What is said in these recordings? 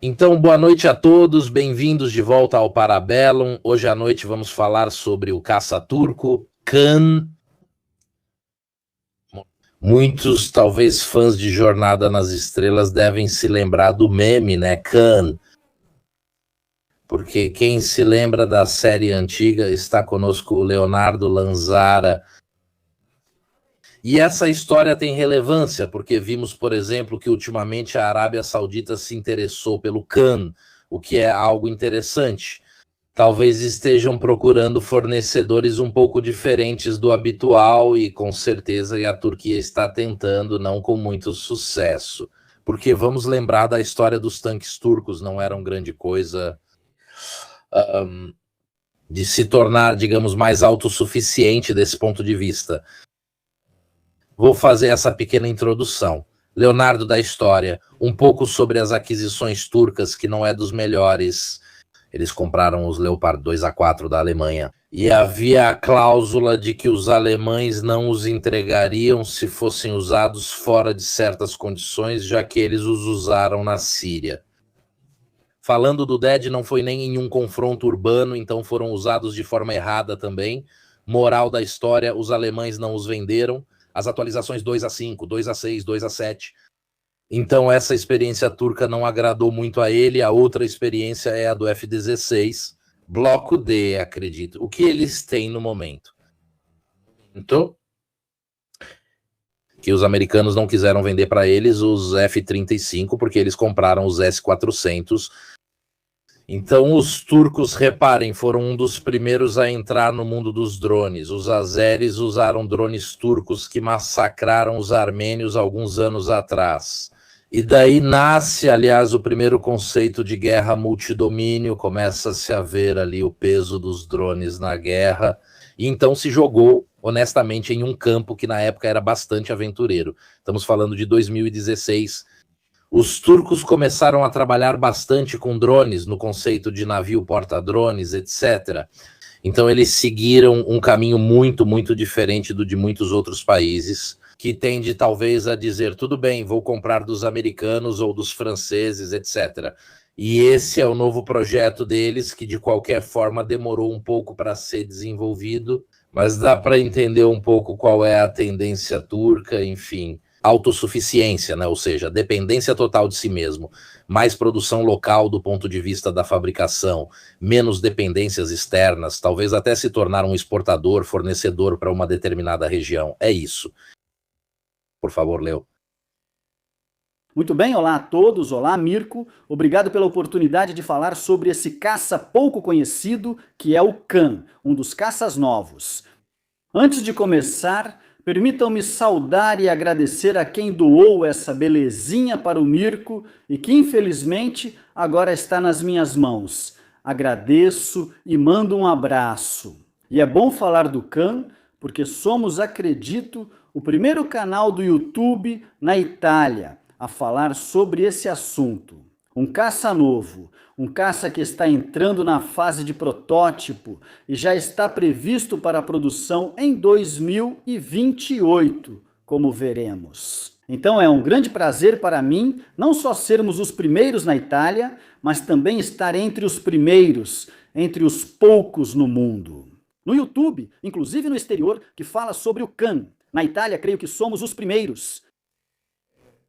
Então, boa noite a todos, bem-vindos de volta ao Parabellum. Hoje à noite vamos falar sobre o caça turco, Khan. Muitos, talvez fãs de Jornada nas Estrelas, devem se lembrar do meme, né, Khan? Porque quem se lembra da série antiga, está conosco o Leonardo Lanzara. E essa história tem relevância, porque vimos, por exemplo, que ultimamente a Arábia Saudita se interessou pelo Khan, o que é algo interessante. Talvez estejam procurando fornecedores um pouco diferentes do habitual e com certeza a Turquia está tentando, não com muito sucesso. Porque vamos lembrar da história dos tanques turcos, não eram grande coisa de se tornar, digamos, mais autossuficiente desse ponto de vista. Vou fazer essa pequena introdução. Leonardo da história, um pouco sobre as aquisições turcas, que não é dos melhores. Eles compraram os Leopard 2A4 da Alemanha. E havia a cláusula de que os alemães não os entregariam se fossem usados fora de certas condições, já que eles os usaram na Síria. Falando do DED, não foi nem em um confronto urbano, então foram usados de forma errada também. Moral da história, os alemães não os venderam. As atualizações 2A5, 2A6, 2A7. Então essa experiência turca não agradou muito a ele. A outra experiência é a do F-16, bloco D, acredito. O que eles têm no momento? Então, que os americanos não quiseram vender para eles os F-35 porque eles compraram os S-400. Então os turcos, reparem, foram um dos primeiros a entrar no mundo dos drones. Os azeres usaram drones turcos que massacraram os armênios alguns anos atrás. E daí nasce, aliás, o primeiro conceito de guerra multidomínio, começa-se a ver ali o peso dos drones na guerra, e então se jogou, honestamente, em um campo que na época era bastante aventureiro. Estamos falando de 2016. Os turcos começaram a trabalhar bastante com drones, no conceito de navio porta-drones, etc. Então eles seguiram um caminho muito, muito diferente do de muitos outros países, que tende talvez a dizer, tudo bem, vou comprar dos americanos ou dos franceses, etc. E esse é o novo projeto deles, que de qualquer forma demorou um pouco para ser desenvolvido, mas dá para entender um pouco qual é a tendência turca, enfim. Autossuficiência, né? Ou seja, dependência total de si mesmo, mais produção local do ponto de vista da fabricação, menos dependências externas, talvez até se tornar um exportador, fornecedor para uma determinada região. É isso. Por favor, Leo. Muito bem, olá a todos, olá Mirko, obrigado pela oportunidade de falar sobre esse caça pouco conhecido que é o Khan, um dos caças novos. Antes de começar, permitam-me saudar e agradecer a quem doou essa belezinha para o Mirko e que infelizmente agora está nas minhas mãos. Agradeço e mando um abraço. E é bom falar do Khan, porque somos, acredito, o primeiro canal do YouTube na Itália a falar sobre esse assunto. Um caça novo, um caça que está entrando na fase de protótipo e já está previsto para a produção em 2028, como veremos. Então é um grande prazer para mim não só sermos os primeiros na Itália, mas também estar entre os primeiros, entre os poucos no mundo. No YouTube, inclusive no exterior, que fala sobre o Khan. Na Itália, creio que somos os primeiros.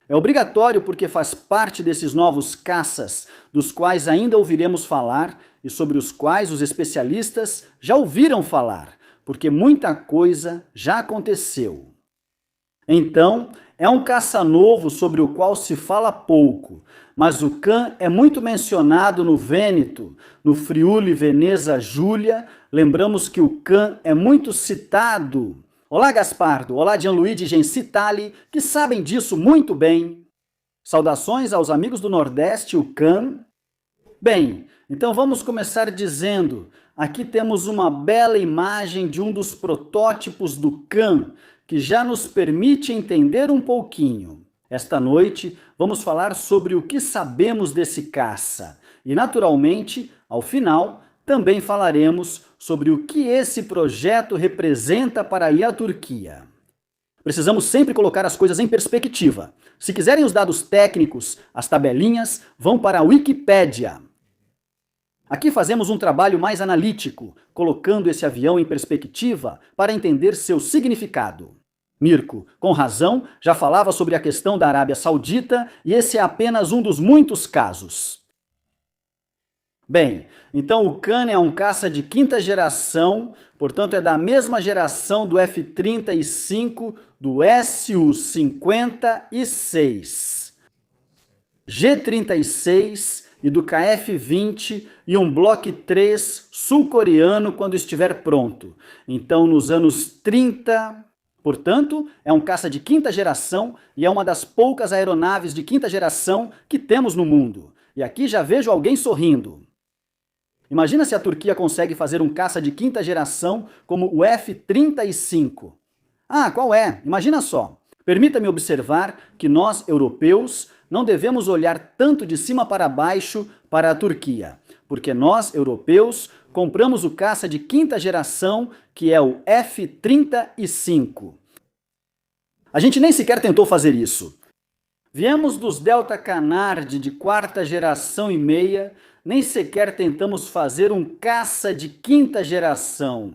É obrigatório porque faz parte desses novos caças, dos quais ainda ouviremos falar e sobre os quais os especialistas já ouviram falar, porque muita coisa já aconteceu. Então, é um caça novo sobre o qual se fala pouco, mas o Khan é muito mencionado no Vêneto, no Friuli Veneza Giulia. Lembramos que o Khan é muito citado. Olá Gaspardo, olá Gianluigi Gensitali, que sabem disso muito bem. Saudações aos amigos do Nordeste, o Khan. Bem, então vamos começar dizendo, aqui temos uma bela imagem de um dos protótipos do Khan, que já nos permite entender um pouquinho. Esta noite vamos falar sobre o que sabemos desse caça e, naturalmente, ao final, também falaremos sobre o que esse projeto representa para a Turquia. Precisamos sempre colocar as coisas em perspectiva. Se quiserem os dados técnicos, as tabelinhas, vão para a Wikipédia. Aqui fazemos um trabalho mais analítico, colocando esse avião em perspectiva para entender seu significado. Mirko, com razão, já falava sobre a questão da Arábia Saudita e esse é apenas um dos muitos casos. Bem, então o Khan é um caça de quinta geração, portanto é da mesma geração do F-35 do Su-56, G-36 e do KF-20 e um Block 3 sul-coreano quando estiver pronto. Então nos anos 30... Portanto, é um caça de quinta geração e é uma das poucas aeronaves de quinta geração que temos no mundo. E aqui já vejo alguém sorrindo. Imagina se a Turquia consegue fazer um caça de quinta geração como o F-35. Ah, qual é? Imagina só. Permita-me observar que nós, europeus, não devemos olhar tanto de cima para baixo para a Turquia, porque nós, europeus, compramos o caça de quinta geração, que é o F-35. A gente nem sequer tentou fazer isso. Viemos dos Delta Canard de quarta geração e meia, nem sequer tentamos fazer um caça de quinta geração.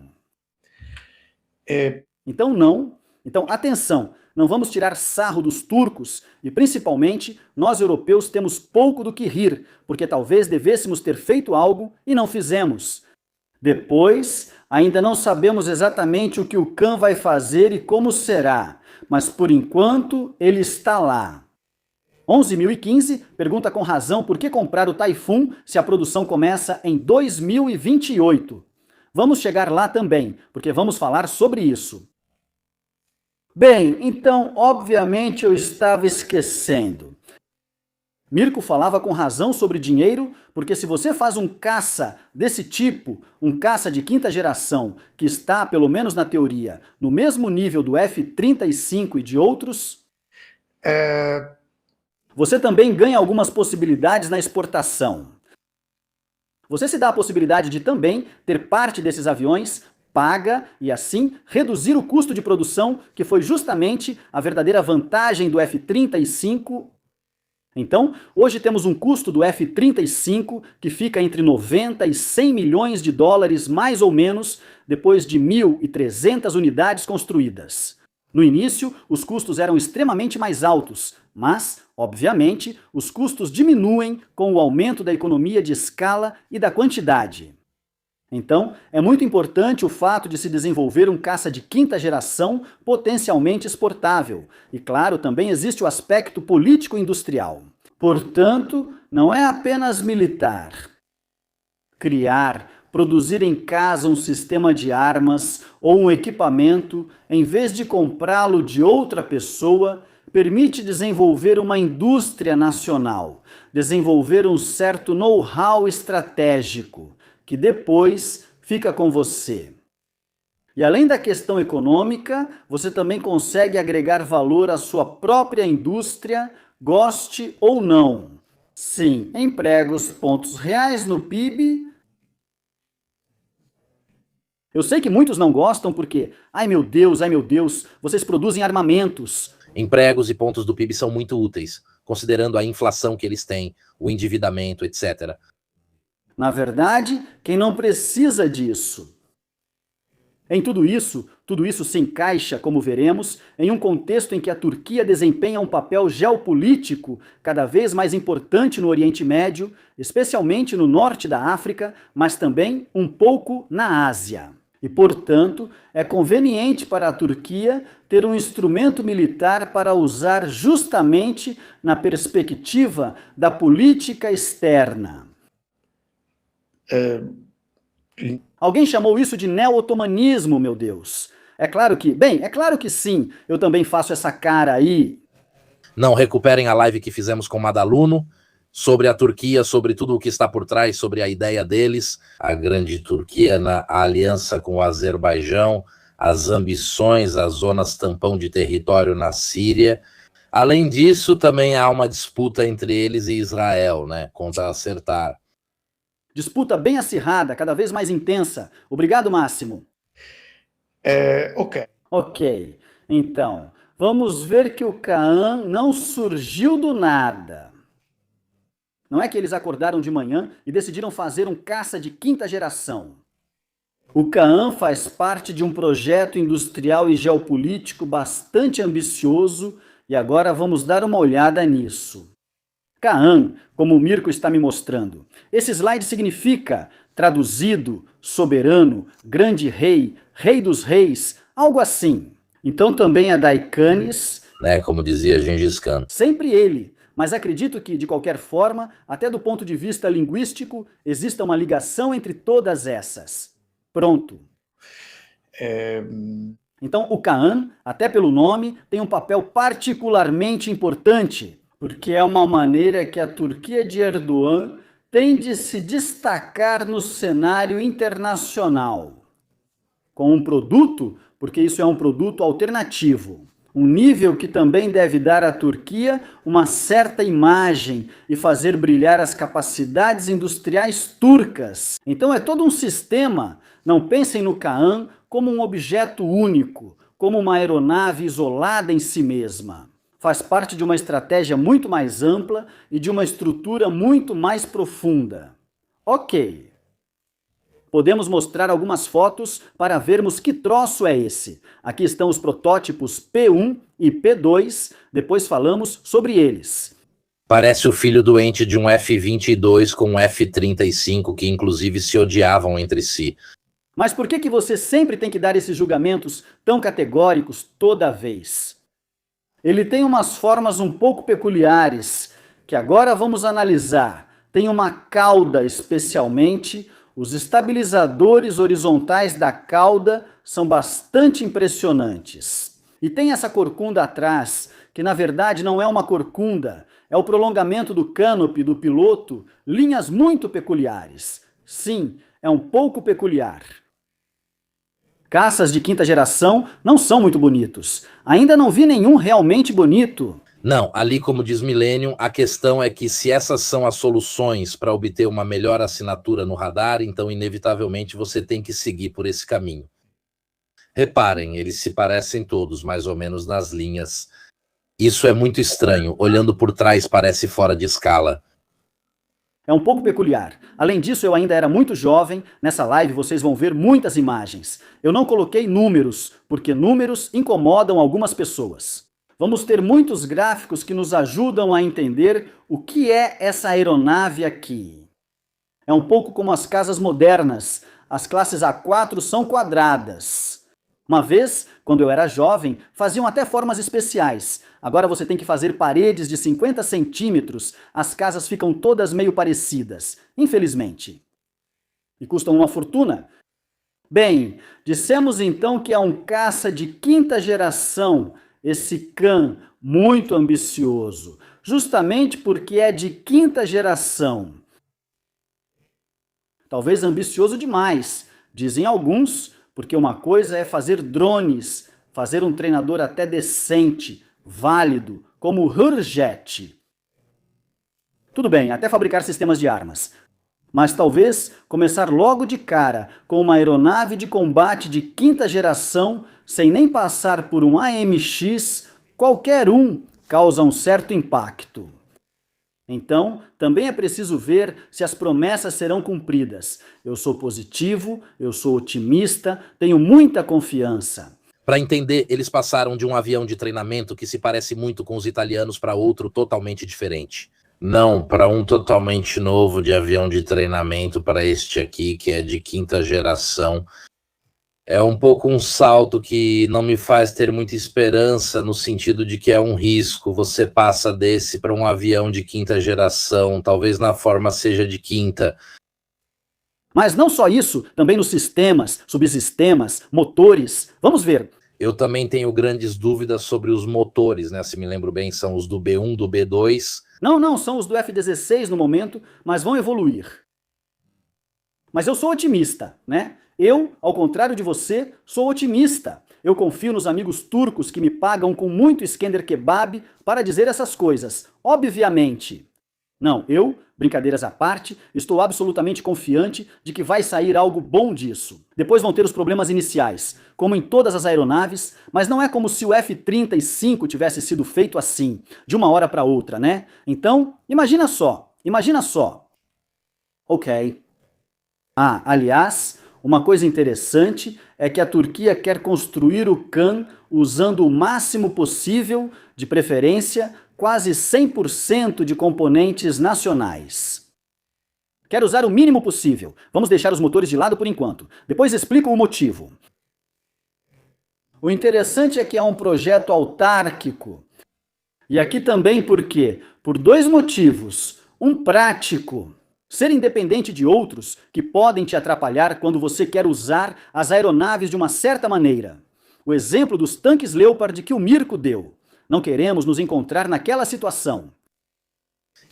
Então não. Então atenção, não vamos tirar sarro dos turcos e principalmente nós europeus temos pouco do que rir, porque talvez devêssemos ter feito algo e não fizemos. Depois, ainda não sabemos exatamente o que o Khan vai fazer e como será, mas por enquanto ele está lá. 11.015 pergunta com razão por que comprar o Typhoon se a produção começa em 2028. Vamos chegar lá também, porque vamos falar sobre isso. Bem, então, obviamente eu estava esquecendo. Mirko falava com razão sobre dinheiro, porque se você faz um caça desse tipo, um caça de quinta geração, que está, pelo menos na teoria, no mesmo nível do F-35 e de outros, você também ganha algumas possibilidades na exportação. Você se dá a possibilidade de também ter parte desses aviões paga e assim reduzir o custo de produção, que foi justamente a verdadeira vantagem do F-35. Então, hoje temos um custo do F-35 que fica entre 90 e 100 milhões de dólares, mais ou menos, depois de 1.300 unidades construídas. No início, os custos eram extremamente mais altos, mas, obviamente, os custos diminuem com o aumento da economia de escala e da quantidade. Então, é muito importante o fato de se desenvolver um caça de quinta geração potencialmente exportável. E, claro, também existe o aspecto político-industrial. Portanto, não é apenas militar. Criar, produzir em casa um sistema de armas ou um equipamento, em vez de comprá-lo de outra pessoa, permite desenvolver uma indústria nacional, desenvolver um certo know-how estratégico, que depois fica com você. E além da questão econômica, você também consegue agregar valor à sua própria indústria, goste ou não. Sim, empregos, pontos reais no PIB. Eu sei que muitos não gostam porque, ai meu Deus, vocês produzem armamentos. Empregos e pontos do PIB são muito úteis, considerando a inflação que eles têm, o endividamento, etc. Na verdade, quem não precisa disso? Em tudo isso se encaixa, como veremos, em um contexto em que a Turquia desempenha um papel geopolítico cada vez mais importante no Oriente Médio, especialmente no norte da África, mas também um pouco na Ásia. E, portanto, é conveniente para a Turquia ter um instrumento militar para usar justamente na perspectiva da política externa. Alguém chamou isso de neo-otomanismo, meu Deus. É claro que sim, eu também faço essa cara aí. Não recuperem a live que fizemos com Madaluno, sobre a Turquia, sobre tudo o que está por trás, sobre a ideia deles, a grande Turquia na aliança com o Azerbaijão, as ambições, as zonas tampão de território na Síria. Além disso, também há uma disputa entre eles e Israel, né, contra acertar. Disputa bem acirrada, cada vez mais intensa. Obrigado, Máximo. Ok. Ok. Então, Vamos ver que o Kaan não surgiu do nada. Não é que eles acordaram de manhã e decidiram fazer um caça de quinta geração. O Kaan faz parte de um projeto industrial e geopolítico bastante ambicioso e agora vamos dar uma olhada nisso. Kaan, como o Mirko está me mostrando. Esse slide significa, traduzido, soberano, grande rei, rei dos reis, algo assim. Então também a Daikanes, Como dizia Gengis Khan. sempre ele. Mas acredito que, de qualquer forma, até do ponto de vista linguístico, exista uma ligação entre todas essas. Pronto. Então o Kaan, até pelo nome, tem um papel particularmente importante, porque é uma maneira que a Turquia de Erdogan tem de se destacar no cenário internacional. Com um produto, porque isso é um produto alternativo. Um nível que também deve dar à Turquia uma certa imagem e fazer brilhar as capacidades industriais turcas. Então é todo um sistema. Não pensem no Kaan como um objeto único, como uma aeronave isolada em si mesma. Faz parte de uma estratégia muito mais ampla e de uma estrutura muito mais profunda. Ok. Podemos mostrar algumas fotos para vermos que troço é esse. Aqui estão os protótipos P1 e P2, depois falamos sobre eles. Parece o filho doente de um F-22 com um F-35, que inclusive se odiavam entre si. Mas por que você sempre tem que dar esses julgamentos tão categóricos toda vez? Ele tem umas formas um pouco peculiares, que agora vamos analisar. Tem uma cauda especialmente. Os estabilizadores horizontais da cauda são bastante impressionantes. E tem essa corcunda atrás, que na verdade não é uma corcunda, é o prolongamento do canopy do piloto, linhas muito peculiares. Sim, é um pouco peculiar. Caças de quinta geração não são muito bonitos. Ainda não vi nenhum realmente bonito. Não, ali como diz Millennium, a questão é que se essas são as soluções para obter uma melhor assinatura no radar, então inevitavelmente você tem que seguir por esse caminho. Reparem, eles se parecem todos, mais ou menos nas linhas. Isso é muito estranho, olhando por trás parece fora de escala. É um pouco peculiar. Além disso, eu ainda era muito jovem. Nessa live vocês vão ver muitas imagens. Eu não coloquei números, porque números incomodam algumas pessoas. Vamos ter muitos gráficos que nos ajudam a entender o que é essa aeronave aqui. É um pouco como as casas modernas. As classes A4 são quadradas. Uma vez, quando eu era jovem, faziam até formas especiais. Agora você tem que fazer paredes de 50 centímetros. As casas ficam todas meio parecidas, infelizmente. E custam uma fortuna. Bem, dissemos então que é um caça de quinta geração, esse Kaan muito ambicioso, justamente porque é de quinta geração. Talvez ambicioso demais, dizem alguns, porque uma coisa é fazer drones, fazer um treinador até decente, válido, como o Hurjet. Tudo bem, até fabricar sistemas de armas. Mas talvez começar logo de cara com uma aeronave de combate de quinta geração, sem nem passar por um AMX, qualquer um causa um certo impacto. Então, também é preciso ver se as promessas serão cumpridas. Eu sou positivo, eu sou otimista, tenho muita confiança. Para entender, eles passaram de um avião de treinamento que se parece muito com os italianos para outro totalmente diferente. Não, para um totalmente novo de avião de treinamento para este aqui, que é de quinta geração. É um pouco um salto que não me faz ter muita esperança, no sentido de que é um risco. Você passa desse para um avião de quinta geração, talvez na forma seja de quinta. Mas não só isso, também nos sistemas, subsistemas, motores. Vamos ver. Eu também tenho grandes dúvidas sobre os motores, né? Se me lembro bem, são os do B1, do B2. Não, são os do F-16 no momento, mas vão evoluir. Mas eu sou otimista, né? Eu, ao contrário de você, sou otimista. Eu confio nos amigos turcos que me pagam com muito Iskender Kebab para dizer essas coisas, obviamente. Não, brincadeiras à parte, estou absolutamente confiante de que vai sair algo bom disso. Depois vão ter os problemas iniciais, como em todas as aeronaves, mas não é como se o F-35 tivesse sido feito assim, de uma hora para outra, né? Então, imagina só. Ok. Aliás, uma coisa interessante é que a Turquia quer construir o Kan usando o máximo possível, de preferência, quase 100% de componentes nacionais. Quer usar o mínimo possível. Vamos deixar os motores de lado por enquanto. Depois explico o motivo. O interessante é que é um projeto autárquico. E aqui também por quê? Por dois motivos. Um prático. Ser independente de outros que podem te atrapalhar quando você quer usar as aeronaves de uma certa maneira. O exemplo dos tanques Leopard que o Mirko deu. Não queremos nos encontrar naquela situação.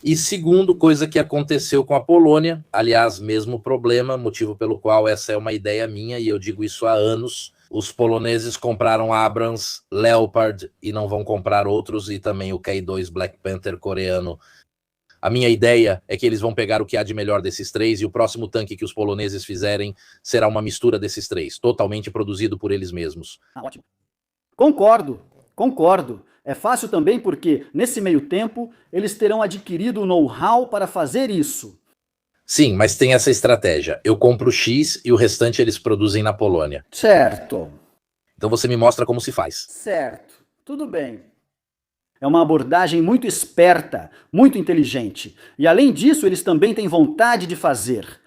E segundo, coisa que aconteceu com a Polônia, aliás, mesmo problema, motivo pelo qual essa é uma ideia minha, e eu digo isso há anos, os poloneses compraram Abrams, Leopard, e não vão comprar outros, e também o K2 Black Panther coreano. A minha ideia é que eles vão pegar o que há de melhor desses três, e o próximo tanque que os poloneses fizerem será uma mistura desses três, totalmente produzido por eles mesmos. Ótimo. Concordo. É fácil também porque, nesse meio tempo, eles terão adquirido o know-how para fazer isso. Sim, mas tem essa estratégia. Eu compro X e o restante eles produzem na Polônia. Certo. Então você me mostra como se faz. Certo. Tudo bem. É uma abordagem muito esperta, muito inteligente. E além disso, eles também têm vontade de fazer.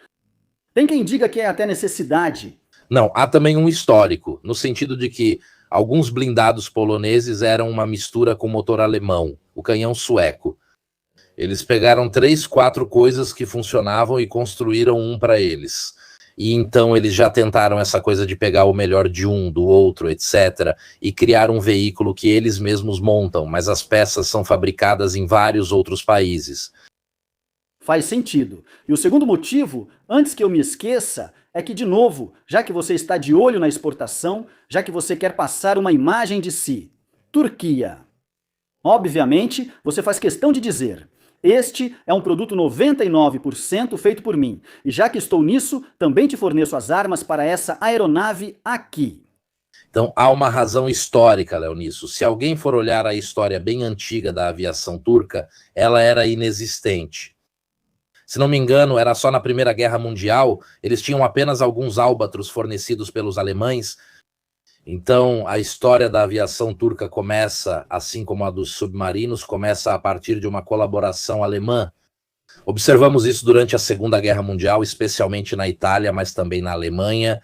Tem quem diga que é até necessidade. Não, há também um histórico, no sentido de que alguns blindados poloneses eram uma mistura com motor alemão, o canhão sueco. Eles pegaram 3, 4 coisas que funcionavam e construíram um para eles. E então eles já tentaram essa coisa de pegar o melhor de um, do outro, etc. E criar um veículo que eles mesmos montam, mas as peças são fabricadas em vários outros países. Faz sentido. E o segundo motivo, antes que eu me esqueça, é que, de novo, já que você está de olho na exportação, já que você quer passar uma imagem de si, Turquia. Obviamente, você faz questão de dizer, este é um produto 99% feito por mim, e já que estou nisso, também te forneço as armas para essa aeronave aqui. Então há uma razão histórica, Léo, nisso. Se alguém for olhar a história bem antiga da aviação turca, ela era inexistente. Se não me engano, era só na Primeira Guerra Mundial, eles tinham apenas alguns álbatros fornecidos pelos alemães. Então, a história da aviação turca começa, assim como a dos submarinos, começa a partir de uma colaboração alemã. Observamos isso durante a Segunda Guerra Mundial, especialmente na Itália, mas também na Alemanha.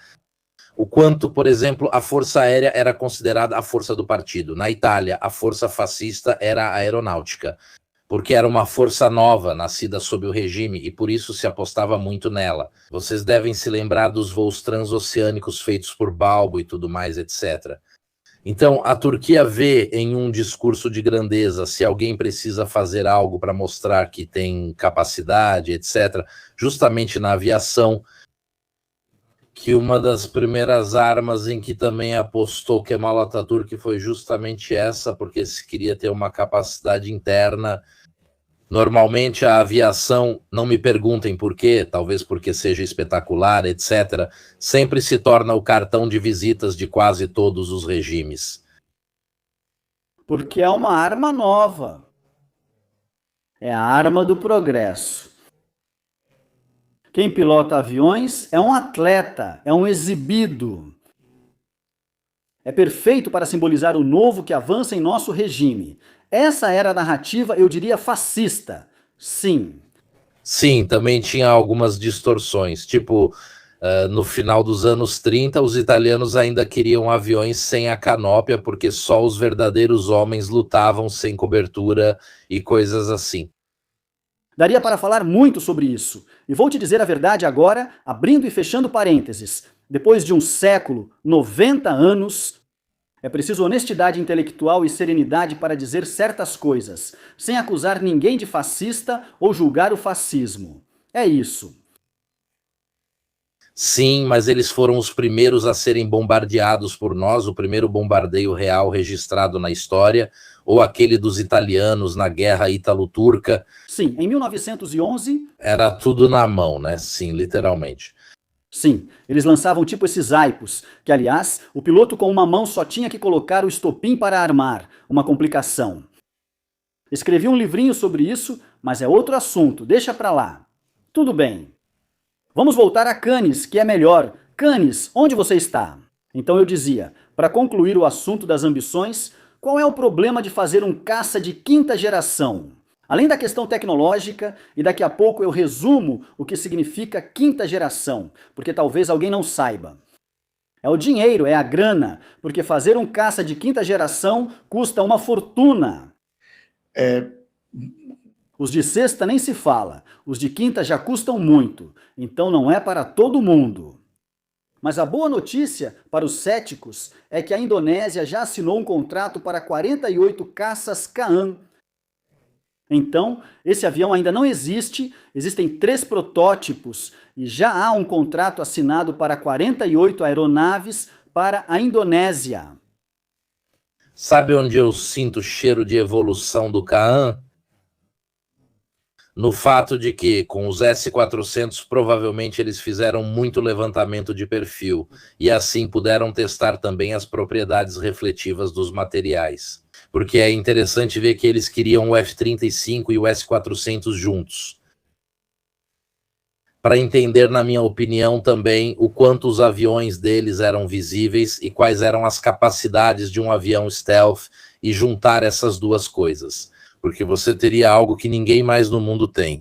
O quanto, por exemplo, a Força Aérea era considerada a força do partido. Na Itália, a força fascista era a aeronáutica, porque era uma força nova, nascida sob o regime, e por isso se apostava muito nela. Vocês devem se lembrar dos voos transoceânicos feitos por Balbo e tudo mais, etc. Então, a Turquia vê em um discurso de grandeza, se alguém precisa fazer algo para mostrar que tem capacidade, etc., justamente na aviação, que uma das primeiras armas em que também apostou Kemal Atatürk foi justamente essa, porque se queria ter uma capacidade interna. Normalmente a aviação, não me perguntem por quê, talvez porque seja espetacular, etc., sempre se torna o cartão de visitas de quase todos os regimes. Porque é uma arma nova. É a arma do progresso. Quem pilota aviões é um atleta, é um exibido. É perfeito para simbolizar o novo que avança em nosso regime. Essa era a narrativa, eu diria, fascista. Sim. Sim, também tinha algumas distorções. Tipo, no final dos anos 30, os italianos ainda queriam aviões sem a canópia, porque só os verdadeiros homens lutavam sem cobertura e coisas assim. Daria para falar muito sobre isso. E vou te dizer a verdade agora, abrindo e fechando parênteses. Depois de um século, 90 anos, é preciso honestidade intelectual e serenidade para dizer certas coisas, sem acusar ninguém de fascista ou julgar o fascismo. É isso. Sim, mas eles foram os primeiros a serem bombardeados por nós, o primeiro bombardeio real registrado na história, ou aquele dos italianos na guerra ítalo-turca. Sim, em 1911... Era tudo na mão, né? Sim, literalmente. Sim, eles lançavam tipo esses aipos, que aliás, o piloto com uma mão só tinha que colocar o estopim para armar, uma complicação. Escrevi um livrinho sobre isso, mas é outro assunto, deixa pra lá. Tudo bem. Vamos voltar a Cannes, que é melhor. Cannes, onde você está? Então eu dizia, para concluir o assunto das ambições, qual é o problema de fazer um caça de quinta geração? Além da questão tecnológica, e daqui a pouco eu resumo o que significa quinta geração, porque talvez alguém não saiba. É o dinheiro, é a grana, porque fazer um caça de quinta geração custa uma fortuna. Os de sexta nem se fala, os de quinta já custam muito, então não é para todo mundo. Mas a boa notícia para os céticos é que a Indonésia já assinou um contrato para 48 caças Kaan. Então, esse avião ainda não existe, existem 3 protótipos e já há um contrato assinado para 48 aeronaves para a Indonésia. Sabe onde eu sinto o cheiro de evolução do Kaan? No fato de que, com os S-400, provavelmente eles fizeram muito levantamento de perfil, e assim puderam testar também as propriedades refletivas dos materiais. Porque é interessante ver que eles queriam o F-35 e o S-400 juntos. Para entender, na minha opinião, também o quanto os aviões deles eram visíveis e quais eram as capacidades de um avião stealth, e juntar essas duas coisas. Porque você teria algo que ninguém mais no mundo tem.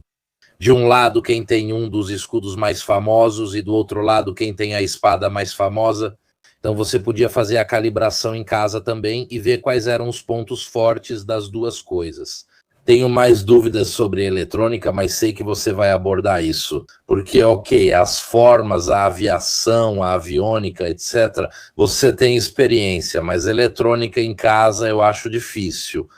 De um lado, quem tem um dos escudos mais famosos, e do outro lado, quem tem a espada mais famosa. Então você podia fazer a calibração em casa também e ver quais eram os pontos fortes das duas coisas. Tenho mais dúvidas sobre eletrônica, mas sei que você vai abordar isso. Porque, ok, as formas, a aviação, a aviônica, etc., você tem experiência, mas eletrônica em casa eu acho difícil.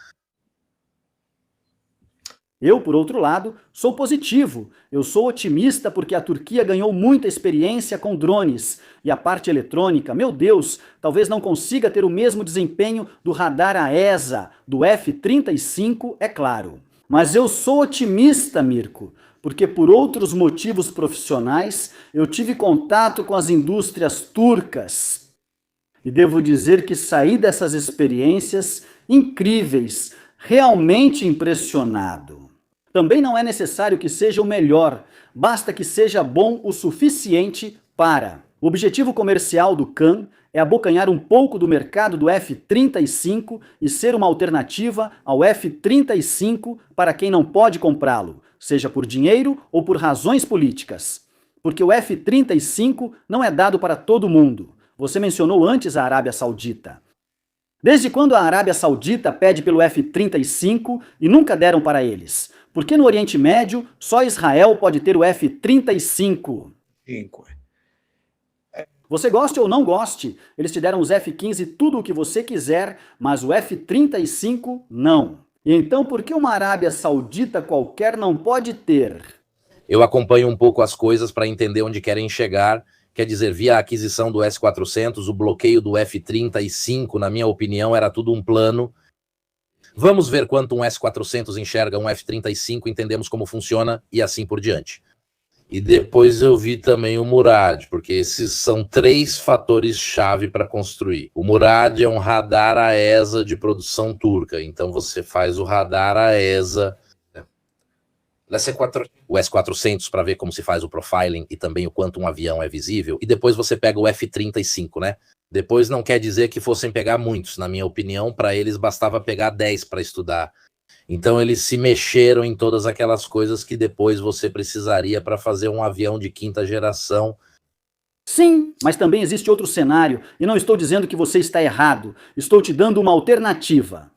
Eu, por outro lado, sou positivo. Eu sou otimista porque a Turquia ganhou muita experiência com drones. E a parte eletrônica, meu Deus, talvez não consiga ter o mesmo desempenho do radar AESA, do F-35, é claro. Mas eu sou otimista, Mirko, porque por outros motivos profissionais eu tive contato com as indústrias turcas. E devo dizer que saí dessas experiências incríveis, realmente impressionado. Também não é necessário que seja o melhor, basta que seja bom o suficiente para. O objetivo comercial do Kaan é abocanhar um pouco do mercado do F-35 e ser uma alternativa ao F-35 para quem não pode comprá-lo, seja por dinheiro ou por razões políticas. Porque o F-35 não é dado para todo mundo. Você mencionou antes a Arábia Saudita. Desde quando a Arábia Saudita pede pelo F-35 e nunca deram para eles? Porque no Oriente Médio, só Israel pode ter o F-35. Você goste ou não goste, eles te deram os F-15 tudo o que você quiser, mas o F-35 não. E então por que uma Arábia Saudita qualquer não pode ter? Eu acompanho um pouco as coisas para entender onde querem chegar. Quer dizer, via a aquisição do S-400, o bloqueio do F-35, na minha opinião, era tudo um plano. Vamos ver quanto um S-400 enxerga um F-35, entendemos como funciona e assim por diante. E depois eu vi também o Murad, porque esses são 3 fatores-chave para construir. O Murad é um radar AESA de produção turca, então você faz o radar AESA, o S-400 para ver como se faz o profiling e também o quanto um avião é visível, e depois você pega o F-35, né? Depois não quer dizer que fossem pegar muitos, na minha opinião, para eles bastava pegar 10 para estudar. Então eles se mexeram em todas aquelas coisas que depois você precisaria para fazer um avião de quinta geração. Sim, mas também existe outro cenário, e não estou dizendo que você está errado, estou te dando uma alternativa.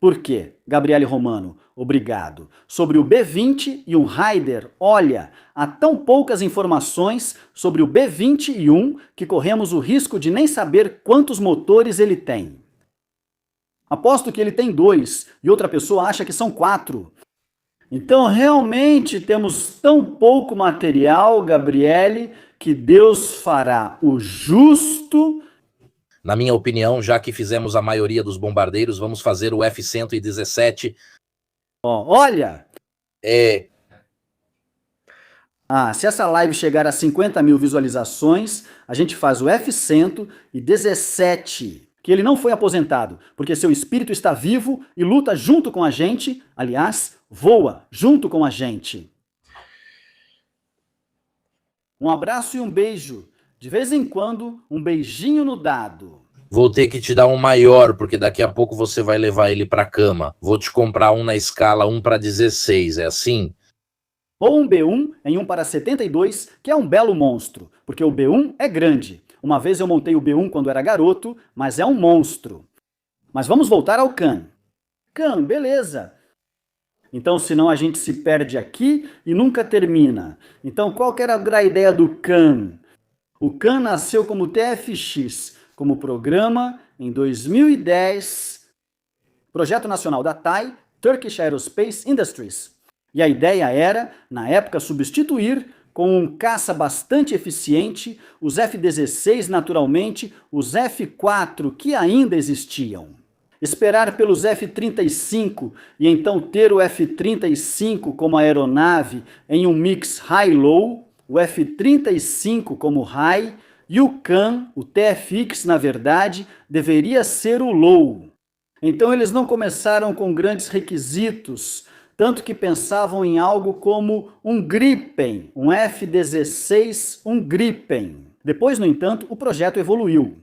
Por quê? Gabriele Romano, obrigado. Sobre o B-20 e o Raider, olha, há tão poucas informações sobre o B-21 que corremos o risco de nem saber quantos motores ele tem. Aposto que ele tem 2 e outra pessoa acha que são 4. Então, realmente temos tão pouco material, Gabriele, que Deus fará o justo. Na minha opinião, já que fizemos a maioria dos bombardeiros, vamos fazer o F-117. Olha! Se essa live chegar a 50 mil visualizações, a gente faz o F-117, que ele não foi aposentado, porque seu espírito está vivo e luta junto com a gente, aliás, voa junto com a gente. Um abraço e um beijo. De vez em quando, um beijinho no dado. Vou ter que te dar um maior, porque daqui a pouco você vai levar ele pra cama. Vou te comprar um na escala 1:16, é assim? Ou um B1 em 1:72, que é um belo monstro, porque o B1 é grande. Uma vez eu montei o B1 quando era garoto, mas é um monstro. Mas vamos voltar ao Khan. Khan, beleza. Então, senão a gente se perde aqui e nunca termina. Então, qual que era a ideia do Khan? O Khan nasceu como TFX, como programa em 2010, Projeto Nacional da TAI, Turkish Aerospace Industries. E a ideia era, na época, substituir com um caça bastante eficiente os F-16, naturalmente, os F-4 que ainda existiam. Esperar pelos F-35 e então ter o F-35 como aeronave em um mix high-low, o F-35 como high e o Khan, o TFX, na verdade, deveria ser o low. Então eles não começaram com grandes requisitos, tanto que pensavam em algo como um Gripen, um F-16, um Gripen. Depois, no entanto, o projeto evoluiu.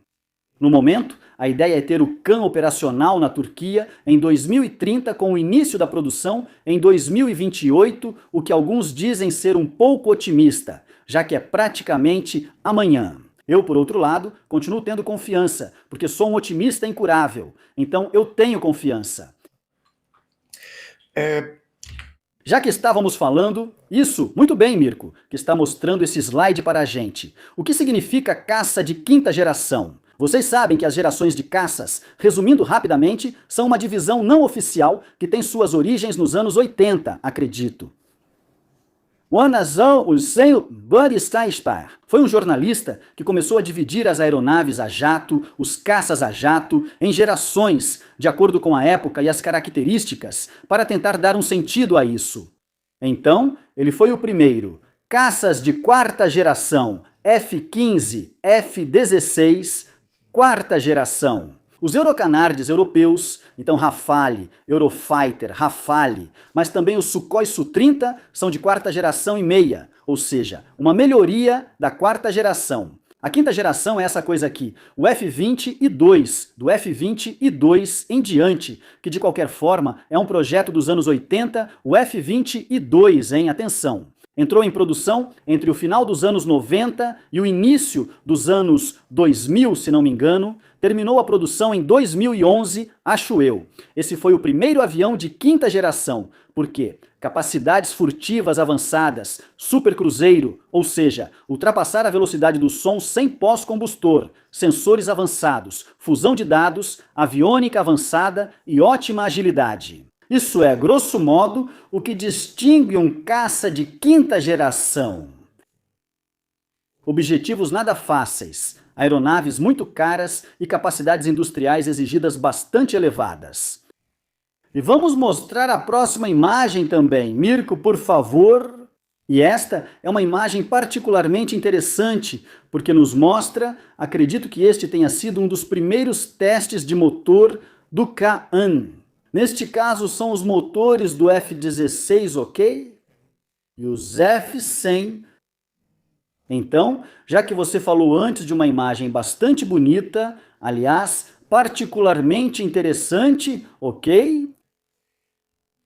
No momento, a ideia é ter o Khan operacional na Turquia em 2030, com o início da produção em 2028, o que alguns dizem ser um pouco otimista, já que é praticamente amanhã. Eu, por outro lado, continuo tendo confiança, porque sou um otimista incurável. Então, eu tenho confiança. Já que estávamos falando, isso, muito bem, Mirko, que está mostrando esse slide para a gente. O que significa caça de quinta geração? Vocês sabem que as gerações de caças, resumindo rapidamente, são uma divisão não oficial que tem suas origens nos anos 80, acredito. Foi um jornalista que começou a dividir as aeronaves a jato, os caças a jato, em gerações, de acordo com a época e as características, para tentar dar um sentido a isso. Então, ele foi o primeiro. Caças de quarta geração, F-15, F-16, quarta geração. Os Eurocanards europeus, então Rafale, Eurofighter, Rafale, mas também os Sukhoi Su-30 são de quarta geração e meia, ou seja, uma melhoria da quarta geração. A quinta geração é essa coisa aqui, o F-22, do F-22 em diante, que de qualquer forma é um projeto dos anos 80, o F-22, hein? Atenção! Entrou em produção entre o final dos anos 90 e o início dos anos 2000, se não me engano. Terminou a produção em 2011, acho eu. Esse foi o primeiro avião de quinta geração. Por quê? Capacidades furtivas avançadas, supercruzeiro, ou seja, ultrapassar a velocidade do som sem pós-combustor, sensores avançados, fusão de dados, aviônica avançada e ótima agilidade. Isso é, grosso modo, o que distingue um caça de quinta geração. Objetivos nada fáceis, aeronaves muito caras e capacidades industriais exigidas bastante elevadas. E vamos mostrar a próxima imagem também. Mirko, por favor. E esta é uma imagem particularmente interessante, porque nos mostra, acredito que este tenha sido um dos primeiros testes de motor do Khan. Neste caso, são os motores do F-16, ok? E os F-100. Então, já que você falou antes de uma imagem bastante bonita, aliás, particularmente interessante, ok?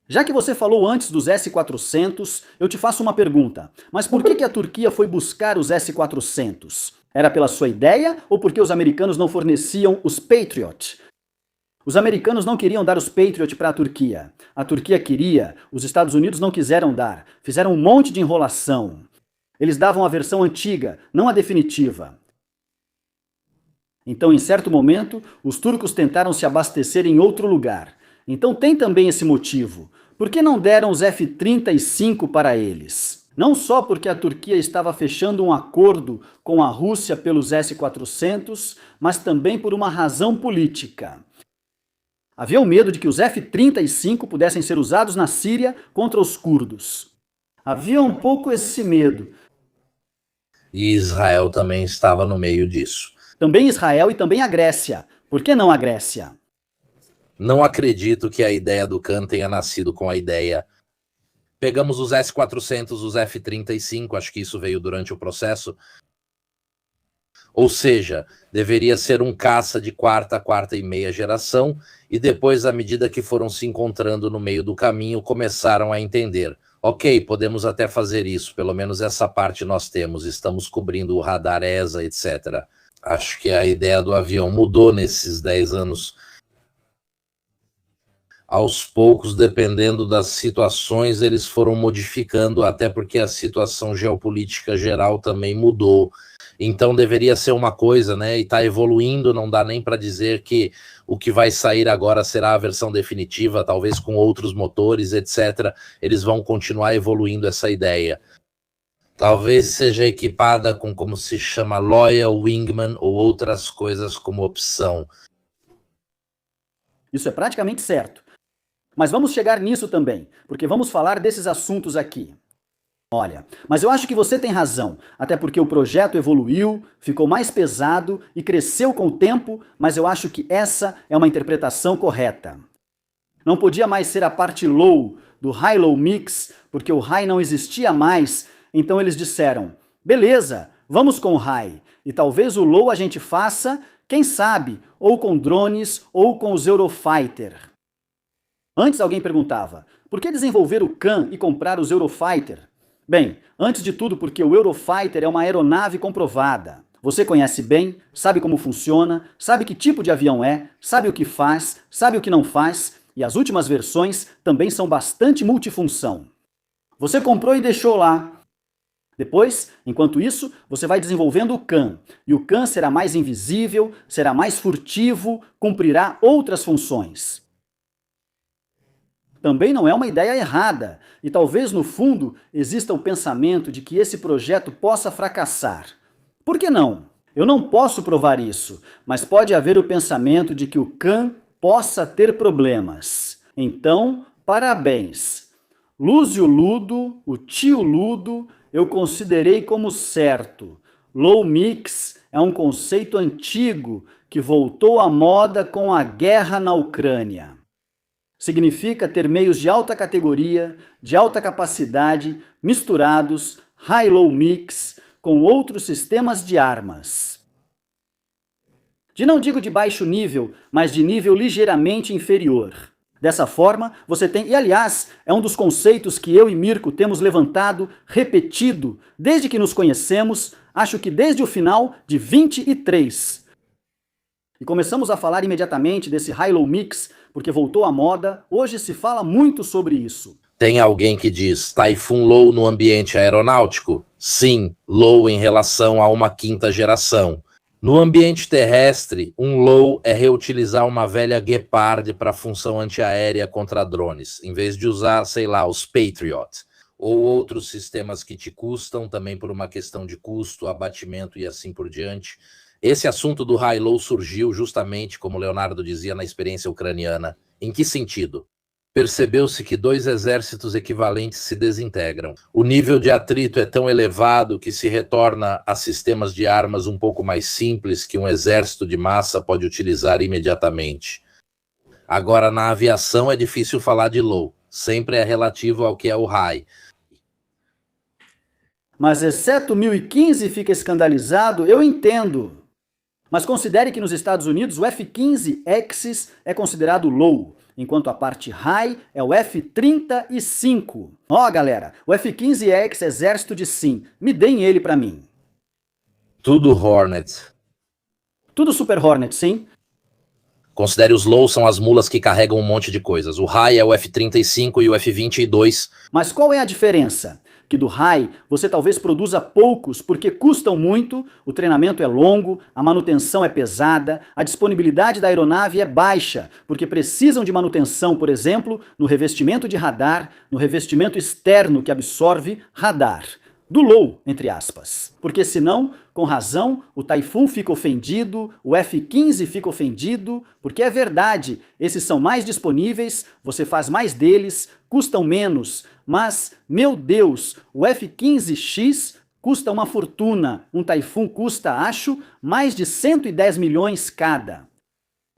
Já que você falou antes dos S-400, eu te faço uma pergunta. Mas por que a Turquia foi buscar os S-400? Era pela sua ideia ou porque os americanos não forneciam os Patriot? Os americanos não queriam dar os Patriot para a Turquia. A Turquia queria, os Estados Unidos não quiseram dar. Fizeram um monte de enrolação. Eles davam a versão antiga, não a definitiva. Então, em certo momento, os turcos tentaram se abastecer em outro lugar. Então tem também esse motivo. Por que não deram os F-35 para eles? Não só porque a Turquia estava fechando um acordo com a Rússia pelos S-400, mas também por uma razão política. Havia o medo de que os F-35 pudessem ser usados na Síria contra os curdos. Havia um pouco esse medo. E Israel também estava no meio disso. Também Israel e também a Grécia. Por que não a Grécia? Não acredito que a ideia do Khan tenha nascido com a ideia. Pegamos os S-400, os F-35, acho que isso veio durante o processo. Ou seja, deveria ser um caça de quarta e meia geração, e depois, à medida que foram se encontrando no meio do caminho, começaram a entender. Ok, podemos até fazer isso, pelo menos essa parte nós temos, estamos cobrindo o radar ESA, etc. Acho que a ideia do avião mudou nesses 10 anos. Aos poucos, dependendo das situações, eles foram modificando, até porque a situação geopolítica geral também mudou. Então deveria ser uma coisa, né? E está evoluindo, não dá nem para dizer que o que vai sair agora será a versão definitiva, talvez com outros motores, etc. Eles vão continuar evoluindo essa ideia. Talvez seja equipada com, como se chama, Loyal Wingman ou outras coisas como opção. Isso é praticamente certo. Mas vamos chegar nisso também, porque vamos falar desses assuntos aqui. Olha, mas eu acho que você tem razão, até porque o projeto evoluiu, ficou mais pesado e cresceu com o tempo, mas eu acho que essa é uma interpretação correta. Não podia mais ser a parte low do high-low mix, porque o high não existia mais, então eles disseram, beleza, vamos com o high, e talvez o low a gente faça, quem sabe, ou com drones ou com os Eurofighter. Antes alguém perguntava, por que desenvolver o Khan e comprar os Eurofighter? Bem, antes de tudo porque o Eurofighter é uma aeronave comprovada. Você conhece bem, sabe como funciona, sabe que tipo de avião é, sabe o que faz, sabe o que não faz, e as últimas versões também são bastante multifunção. Você comprou e deixou lá. Depois, enquanto isso, você vai desenvolvendo o Khan, e o Khan será mais invisível, será mais furtivo, cumprirá outras funções. Também não é uma ideia errada, e talvez no fundo exista o pensamento de que esse projeto possa fracassar. Por que não? Eu não posso provar isso, mas pode haver o pensamento de que o Khan possa ter problemas. Então, parabéns! Lúcio Ludo, o tio Ludo, eu considerei como certo. Low Mix é um conceito antigo que voltou à moda com a guerra na Ucrânia. Significa ter meios de alta categoria, de alta capacidade, misturados, high-low mix, com outros sistemas de armas. Não digo de baixo nível, mas de nível ligeiramente inferior. Dessa forma, você tem, e aliás, é um dos conceitos que eu e Mirko temos levantado, repetido, desde que nos conhecemos, acho que desde o final de 23. E começamos a falar imediatamente desse high-low mix, porque voltou à moda, hoje se fala muito sobre isso. Tem alguém que diz, Typhoon low no ambiente aeronáutico? Sim, low em relação a uma quinta geração. No ambiente terrestre, um low é reutilizar uma velha Gepard para função antiaérea contra drones, em vez de usar, sei lá, os Patriot, ou outros sistemas que te custam, também por uma questão de custo, abatimento e assim por diante. Esse assunto do high-low surgiu justamente, como Leonardo dizia, na experiência ucraniana. Em que sentido? Percebeu-se que dois exércitos equivalentes se desintegram. O nível de atrito é tão elevado que se retorna a sistemas de armas um pouco mais simples que um exército de massa pode utilizar imediatamente. Agora, na aviação é difícil falar de low. Sempre é relativo ao que é o high. Mas exceto 1015 fica escandalizado, eu entendo. Mas considere que nos Estados Unidos o F-15 Axis é considerado low, enquanto a parte high é o F-35. Ó, galera, o F-15 X Exército de Sim, me deem ele pra mim. Tudo Hornet. Tudo Super Hornet, sim? Considere os low são as mulas que carregam um monte de coisas. O high é o F-35 e o F-22. Mas qual é a diferença? que do high você talvez produza poucos porque custam muito, o treinamento é longo, a manutenção é pesada, a disponibilidade da aeronave é baixa, porque precisam de manutenção, por exemplo, no revestimento de radar, no revestimento externo que absorve radar. Do low, entre aspas. Porque senão, com razão, o Typhoon fica ofendido, o F-15 fica ofendido, porque é verdade, esses são mais disponíveis, você faz mais deles, custam menos, mas, meu Deus, o F-15X custa uma fortuna, um Typhoon custa, acho, mais de 110 milhões cada.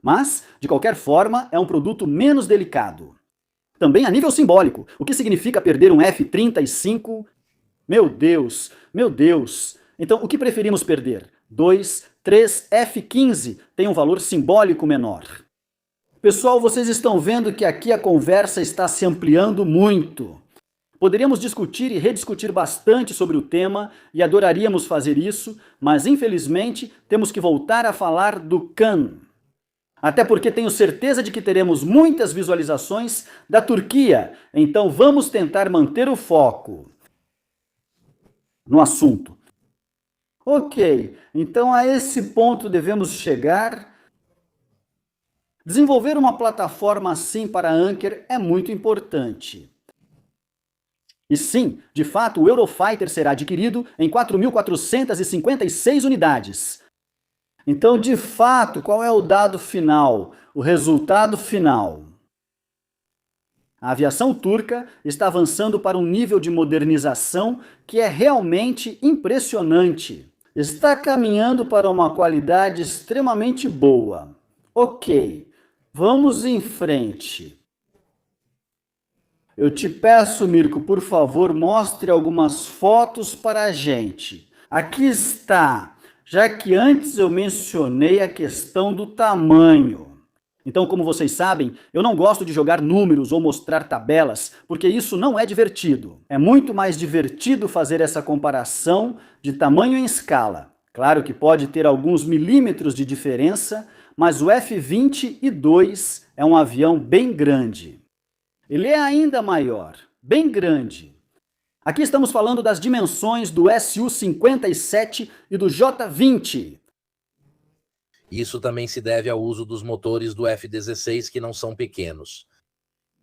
Mas, de qualquer forma, é um produto menos delicado. Também a nível simbólico, o que significa perder um F-35... Meu Deus, meu Deus. Então, o que preferimos perder? 2, 3, F-15 tem um valor simbólico menor. Pessoal, vocês estão vendo que aqui a conversa está se ampliando muito. Poderíamos discutir e rediscutir bastante sobre o tema e adoraríamos fazer isso, mas infelizmente temos que voltar a falar do Can. Até porque tenho certeza de que teremos muitas visualizações da Turquia, então vamos tentar manter o foco no assunto. Ok, então a esse ponto devemos chegar. Desenvolver uma plataforma assim para Anker é muito importante. E sim, de fato, o Eurofighter será adquirido em 4.456 unidades. Então, de fato, qual é o dado final, o resultado final? A aviação turca está avançando para um nível de modernização que é realmente impressionante. Está caminhando para uma qualidade extremamente boa. Ok, vamos em frente. Eu te peço, Mirko, por favor, mostre algumas fotos para a gente. Aqui está, já que antes eu mencionei a questão do tamanho. Então, como vocês sabem, eu não gosto de jogar números ou mostrar tabelas, porque isso não é divertido. É muito mais divertido fazer essa comparação de tamanho em escala. Claro que pode ter alguns milímetros de diferença, mas o F-22 é um avião bem grande. Ele é ainda maior, bem grande. Aqui estamos falando das dimensões do Su-57 e do J-20. Isso também se deve ao uso dos motores do F-16, que não são pequenos.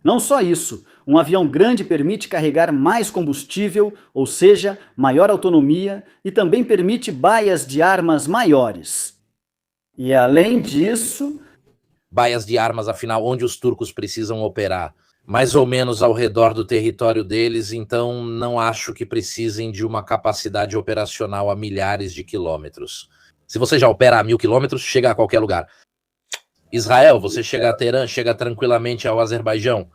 Não só isso, um avião grande permite carregar mais combustível, ou seja, maior autonomia, e também permite baias de armas maiores. E além disso... Baias de armas, afinal, onde os turcos precisam operar? Mais ou menos ao redor do território deles, então não acho que precisem de uma capacidade operacional a milhares de quilômetros. Se você já opera a 1.000 quilômetros, chega a qualquer lugar. Israel, você chega a Teherã, chega tranquilamente ao Azerbaijão.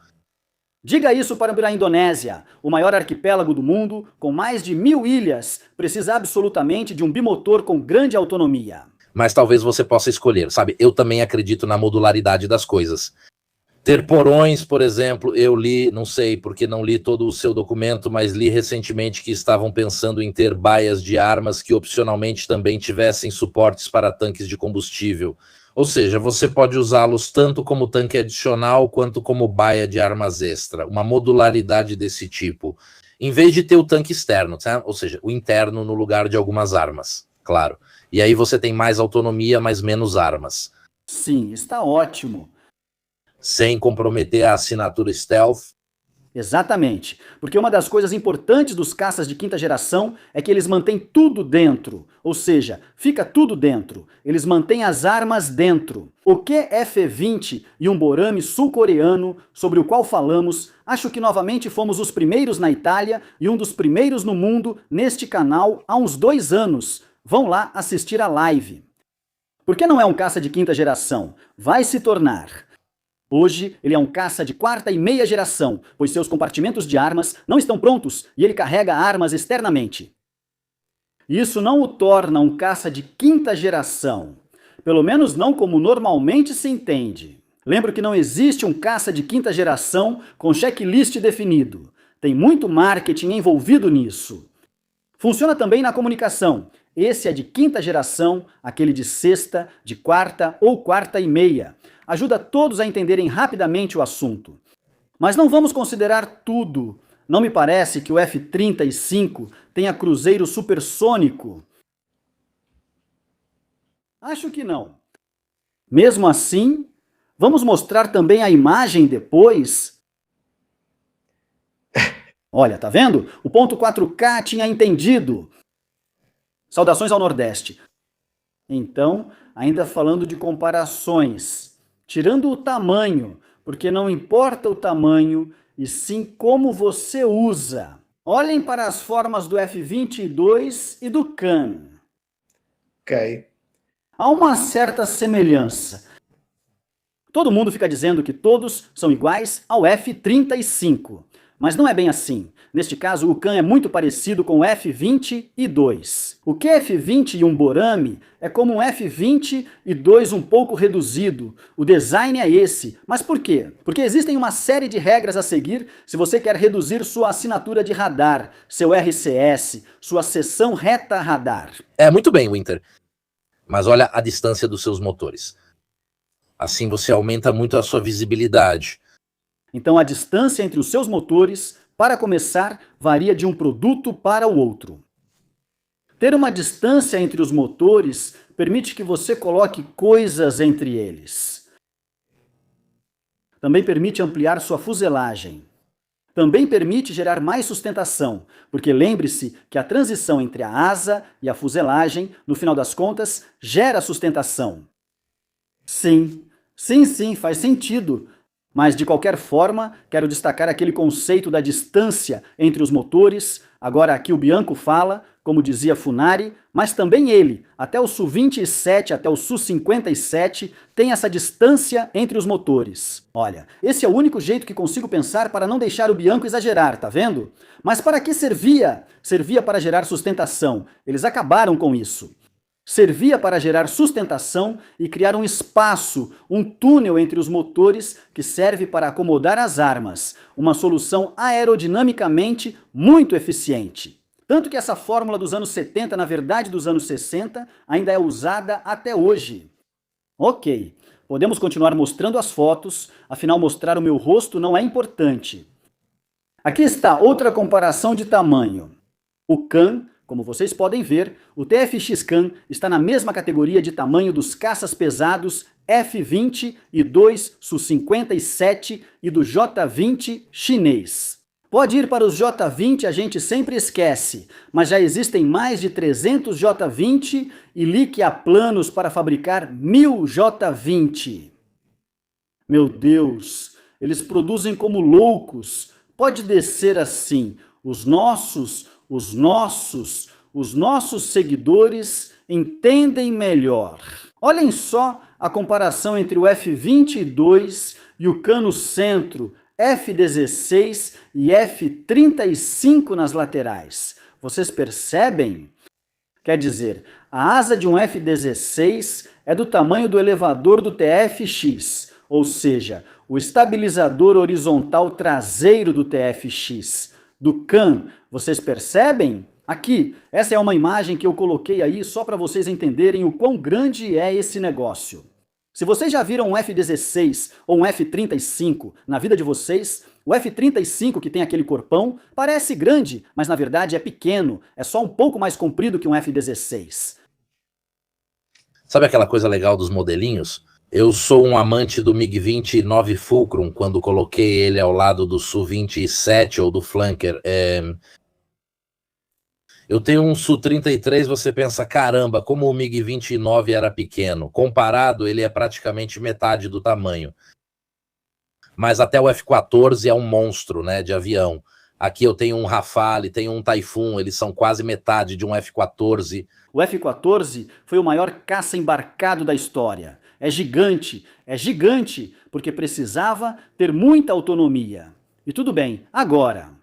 Diga isso para a Indonésia, o maior arquipélago do mundo, com mais de 1.000 ilhas, precisa absolutamente de um bimotor com grande autonomia. Mas talvez você possa escolher, sabe? Eu também acredito na modularidade das coisas. Ter porões, por exemplo, eu li, não sei porque não li todo o seu documento, mas li recentemente que estavam pensando em ter baias de armas que opcionalmente também tivessem suportes para tanques de combustível. Ou seja, você pode usá-los tanto como tanque adicional quanto como baia de armas extra. Uma modularidade desse tipo. Em vez de ter o tanque externo, tá? Ou seja, o interno no lugar de algumas armas, claro. E aí você tem mais autonomia, mas menos armas. Sim, está ótimo. Sem comprometer a assinatura stealth. Exatamente, porque uma das coisas importantes dos caças de quinta geração é que eles mantêm tudo dentro, ou seja, fica tudo dentro, eles mantêm as armas dentro. O QF-20 e um Borame sul-coreano, sobre o qual falamos, acho que novamente fomos os primeiros na Itália e um dos primeiros no mundo neste canal há uns 2 anos. Vão lá assistir a live. Por que não é um caça de quinta geração? Vai se tornar. Hoje, ele é um caça de 4ª e meia geração, pois seus compartimentos de armas não estão prontos e ele carrega armas externamente. Isso não o torna um caça de 5ª geração, pelo menos não como normalmente se entende. Lembro que não existe um caça de 5ª geração com checklist definido. Tem muito marketing envolvido nisso. Funciona também na comunicação. Esse é de 5ª geração, aquele de 6ª, de 4ª ou 4ª e meia. Ajuda todos a entenderem rapidamente o assunto. Mas não vamos considerar tudo. Não me parece que o F-35 tenha cruzeiro supersônico. Acho que não. Mesmo assim, vamos mostrar também a imagem depois. Olha, tá vendo? O ponto 4K tinha entendido. Saudações ao Nordeste. Então, ainda falando de comparações, tirando o tamanho, porque não importa o tamanho, e sim como você usa. Olhem para as formas do F-22 e do Khan. Ok. Há uma certa semelhança. Todo mundo fica dizendo que todos são iguais ao F-35, mas não é bem assim. Neste caso, o Khan é muito parecido com o F-22. O QF-20 e um Borame é como um F-22 um pouco reduzido. O design é esse. Mas por quê? Porque existem uma série de regras a seguir se você quer reduzir sua assinatura de radar, seu RCS, sua seção reta radar. Muito bem, Winter. Mas olha a distância dos seus motores. Assim você aumenta muito a sua visibilidade. Então a distância entre os seus motores, para começar, varia de um produto para o outro. Ter uma distância entre os motores permite que você coloque coisas entre eles. Também permite ampliar sua fuselagem. Também permite gerar mais sustentação, porque lembre-se que a transição entre a asa e a fuselagem, no final das contas, gera sustentação. Sim, faz sentido. Mas, de qualquer forma, quero destacar aquele conceito da distância entre os motores. Agora aqui o Bianco fala, como dizia Funari, mas também ele, até o Su-27, até o Su-57, tem essa distância entre os motores. Olha, esse é o único jeito que consigo pensar para não deixar o Bianco exagerar, tá vendo? Mas para que servia? Servia para gerar sustentação. Eles acabaram com isso. Servia para gerar sustentação e criar um espaço, um túnel entre os motores que serve para acomodar as armas, uma solução aerodinamicamente muito eficiente. Tanto que essa fórmula dos anos 70, na verdade dos anos 60, ainda é usada até hoje. Ok, podemos continuar mostrando as fotos, afinal mostrar o meu rosto não é importante. Aqui está outra comparação de tamanho. O Khan, como vocês podem ver, o TFX-Khan está na mesma categoria de tamanho dos caças pesados F-20 e 2 Su-57 e do J-20 chinês. Pode ir para os J-20, a gente sempre esquece, mas já existem mais de 300 J-20 e li que há planos para fabricar 1000 J-20. Meu Deus, eles produzem como loucos. Pode descer assim, os nossos seguidores entendem melhor. Olhem só a comparação entre o F-22 e o cano centro, F-16 e F-35 nas laterais. Vocês percebem? Quer dizer, a asa de um F-16 é do tamanho do elevador do TFX, ou seja, o estabilizador horizontal traseiro do TFX. Do Khan, vocês percebem? Aqui, essa é uma imagem que eu coloquei aí só para vocês entenderem o quão grande é esse negócio. Se vocês já viram um F-16 ou um F-35 na vida de vocês, o F-35, que tem aquele corpão, parece grande, mas na verdade é pequeno, é só um pouco mais comprido que um F-16. Sabe aquela coisa legal dos modelinhos? Eu sou um amante do MiG-29 Fulcrum, quando coloquei ele ao lado do Su-27 ou do Flanker. Eu tenho um Su-33, você pensa, caramba, como o MiG-29 era pequeno. Comparado, ele é praticamente metade do tamanho. Mas até o F-14 é um monstro, né, de avião. Aqui eu tenho um Rafale, tenho um Typhoon, eles são quase metade de um F-14. O F-14 foi o maior caça embarcado da história. É gigante, porque precisava ter muita autonomia. E tudo bem, agora.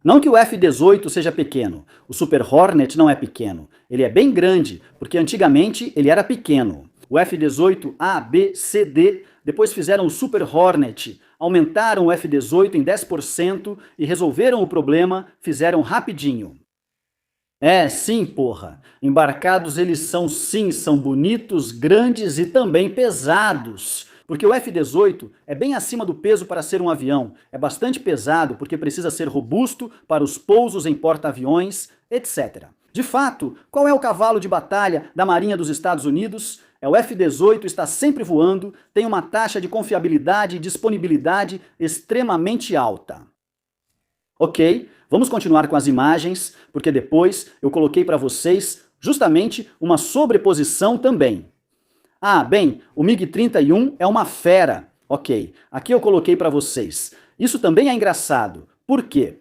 Não que o F-18 seja pequeno, o Super Hornet não é pequeno. Ele é bem grande, porque antigamente ele era pequeno. O F-18 A, B, C, D, depois fizeram o Super Hornet, aumentaram o F-18 em 10% e resolveram o problema, fizeram rapidinho. Sim, porra. Embarcados eles são sim, são bonitos, grandes e também pesados. Porque o F-18 é bem acima do peso para ser um avião, é bastante pesado porque precisa ser robusto para os pousos em porta-aviões, etc. De fato, qual é o cavalo de batalha da Marinha dos Estados Unidos? É o F-18, está sempre voando, tem uma taxa de confiabilidade e disponibilidade extremamente alta. Ok, vamos continuar com as imagens, porque depois eu coloquei para vocês justamente uma sobreposição também. Ah, bem, o MiG-31 é uma fera. Ok, aqui eu coloquei para vocês. Isso também é engraçado. Por quê?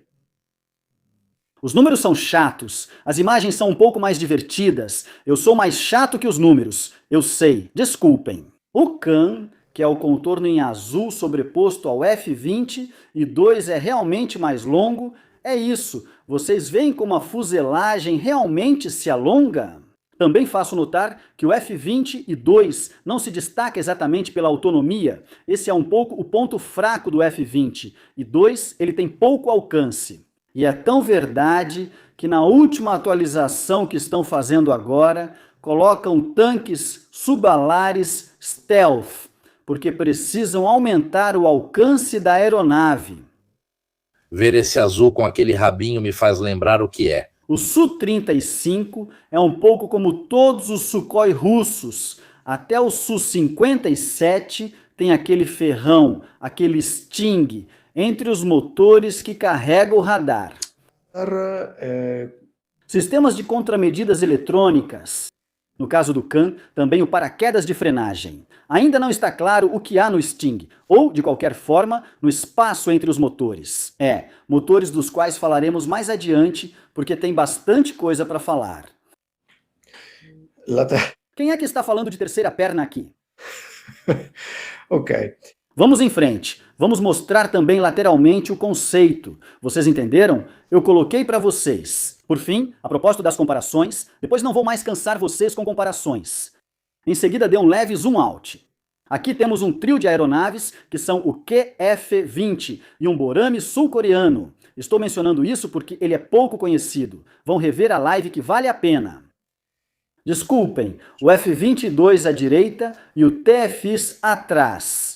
Os números são chatos, as imagens são um pouco mais divertidas. Eu sou mais chato que os números, eu sei, desculpem. O CAN, que é o contorno em azul sobreposto ao F-20, e 2 é realmente mais longo, é isso. Vocês veem como a fuselagem realmente se alonga? Também faço notar que o F-20 e 2 não se destaca exatamente pela autonomia. Esse é um pouco o ponto fraco do F-20. E 2, ele tem pouco alcance. E é tão verdade que na última atualização que estão fazendo agora, colocam tanques subalares stealth, porque precisam aumentar o alcance da aeronave. Ver esse azul com aquele rabinho me faz lembrar o que é. O Su-35 é um pouco como todos os Sukhoi russos. Até o Su-57 tem aquele ferrão, aquele Sting, entre os motores que carregam o radar. Sistemas de contramedidas eletrônicas. No caso do CAN, também o paraquedas de frenagem. Ainda não está claro o que há no Sting, ou, de qualquer forma, no espaço entre os motores. Motores dos quais falaremos mais adiante, porque tem bastante coisa para falar. Quem é que está falando de terceira perna aqui? Ok. Vamos em frente. Vamos mostrar também lateralmente o conceito. Vocês entenderam? Eu coloquei para vocês. Por fim, a propósito das comparações, depois não vou mais cansar vocês com comparações. Em seguida, dê um leve zoom out. Aqui temos um trio de aeronaves que são o QF-20 e um Borame sul-coreano. Estou mencionando isso porque ele é pouco conhecido. Vão rever a live que vale a pena. Desculpem, o F-22 à direita e o TFIs atrás.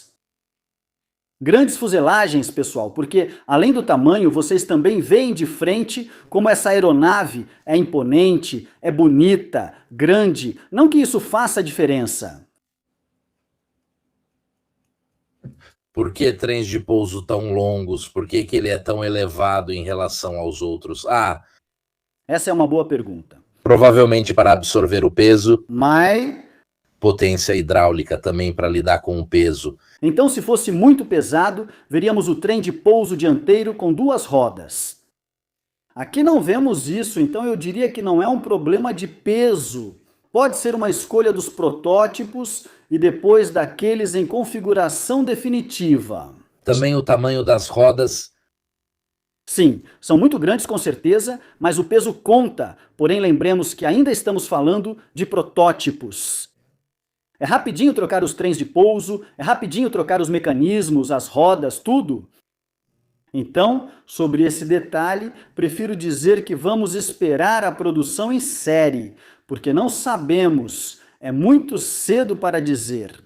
Grandes fuselagens, pessoal, porque além do tamanho, vocês também veem de frente como essa aeronave é imponente, é bonita, grande. Não que isso faça diferença. Por que trens de pouso tão longos? Por que ele é tão elevado em relação aos outros? Essa é uma boa pergunta. Provavelmente para absorver o peso. Mas potência hidráulica também para lidar com o peso. Então, se fosse muito pesado, veríamos o trem de pouso dianteiro com 2 rodas. Aqui não vemos isso, então eu diria que não é um problema de peso. Pode ser uma escolha dos protótipos e depois daqueles em configuração definitiva. Também o tamanho das rodas. Sim, são muito grandes com certeza, mas o peso conta. Porém, lembremos que ainda estamos falando de protótipos. É rapidinho trocar os trens de pouso, é rapidinho trocar os mecanismos, as rodas, tudo. Então, sobre esse detalhe, prefiro dizer que vamos esperar a produção em série, porque não sabemos, é muito cedo para dizer.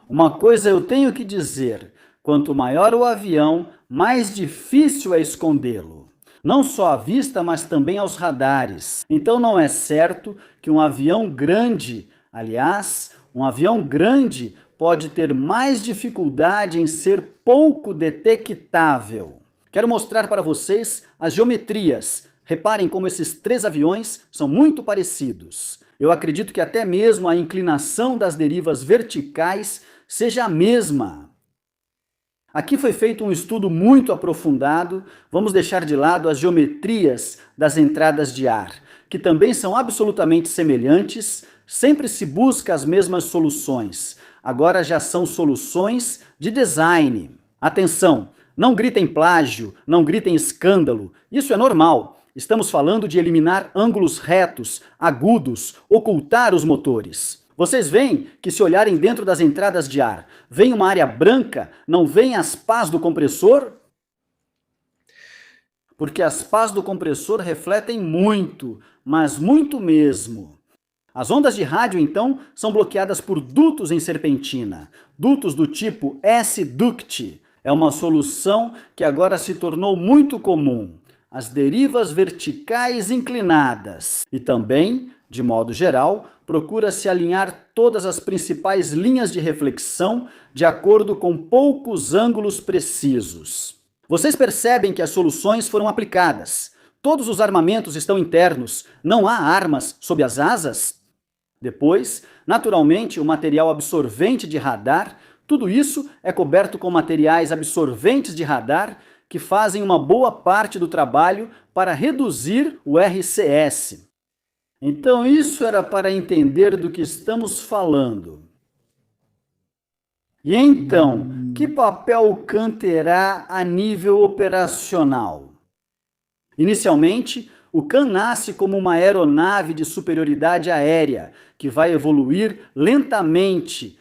Uma coisa eu tenho que dizer, quanto maior o avião, mais difícil é escondê-lo. Não só à vista, mas também aos radares. Então não é certo que um avião grande, aliás, um avião grande pode ter mais dificuldade em ser pouco detectável. Quero mostrar para vocês as geometrias. Reparem como esses 3 aviões são muito parecidos. Eu acredito que até mesmo a inclinação das derivas verticais seja a mesma. Aqui foi feito um estudo muito aprofundado. Vamos deixar de lado as geometrias das entradas de ar, que também são absolutamente semelhantes. Sempre se busca as mesmas soluções. Agora já são soluções de design. Atenção, não gritem plágio, não gritem escândalo. Isso é normal. Estamos falando de eliminar ângulos retos, agudos, ocultar os motores. Vocês veem que se olharem dentro das entradas de ar, vem uma área branca, não vem as pás do compressor? Porque as pás do compressor refletem muito, mas muito mesmo. As ondas de rádio, então, são bloqueadas por dutos em serpentina, dutos do tipo S-duct. É uma solução que agora se tornou muito comum. As derivas verticais inclinadas. E também, de modo geral, procura-se alinhar todas as principais linhas de reflexão de acordo com poucos ângulos precisos. Vocês percebem que as soluções foram aplicadas. Todos os armamentos estão internos, não há armas sob as asas? Depois, naturalmente, o material absorvente de radar, tudo isso é coberto com materiais absorventes de radar que fazem uma boa parte do trabalho para reduzir o RCS. Então, isso era para entender do que estamos falando. E então, que papel o CAN terá a nível operacional? Inicialmente, o CAN nasce como uma aeronave de superioridade aérea, que vai evoluir lentamente,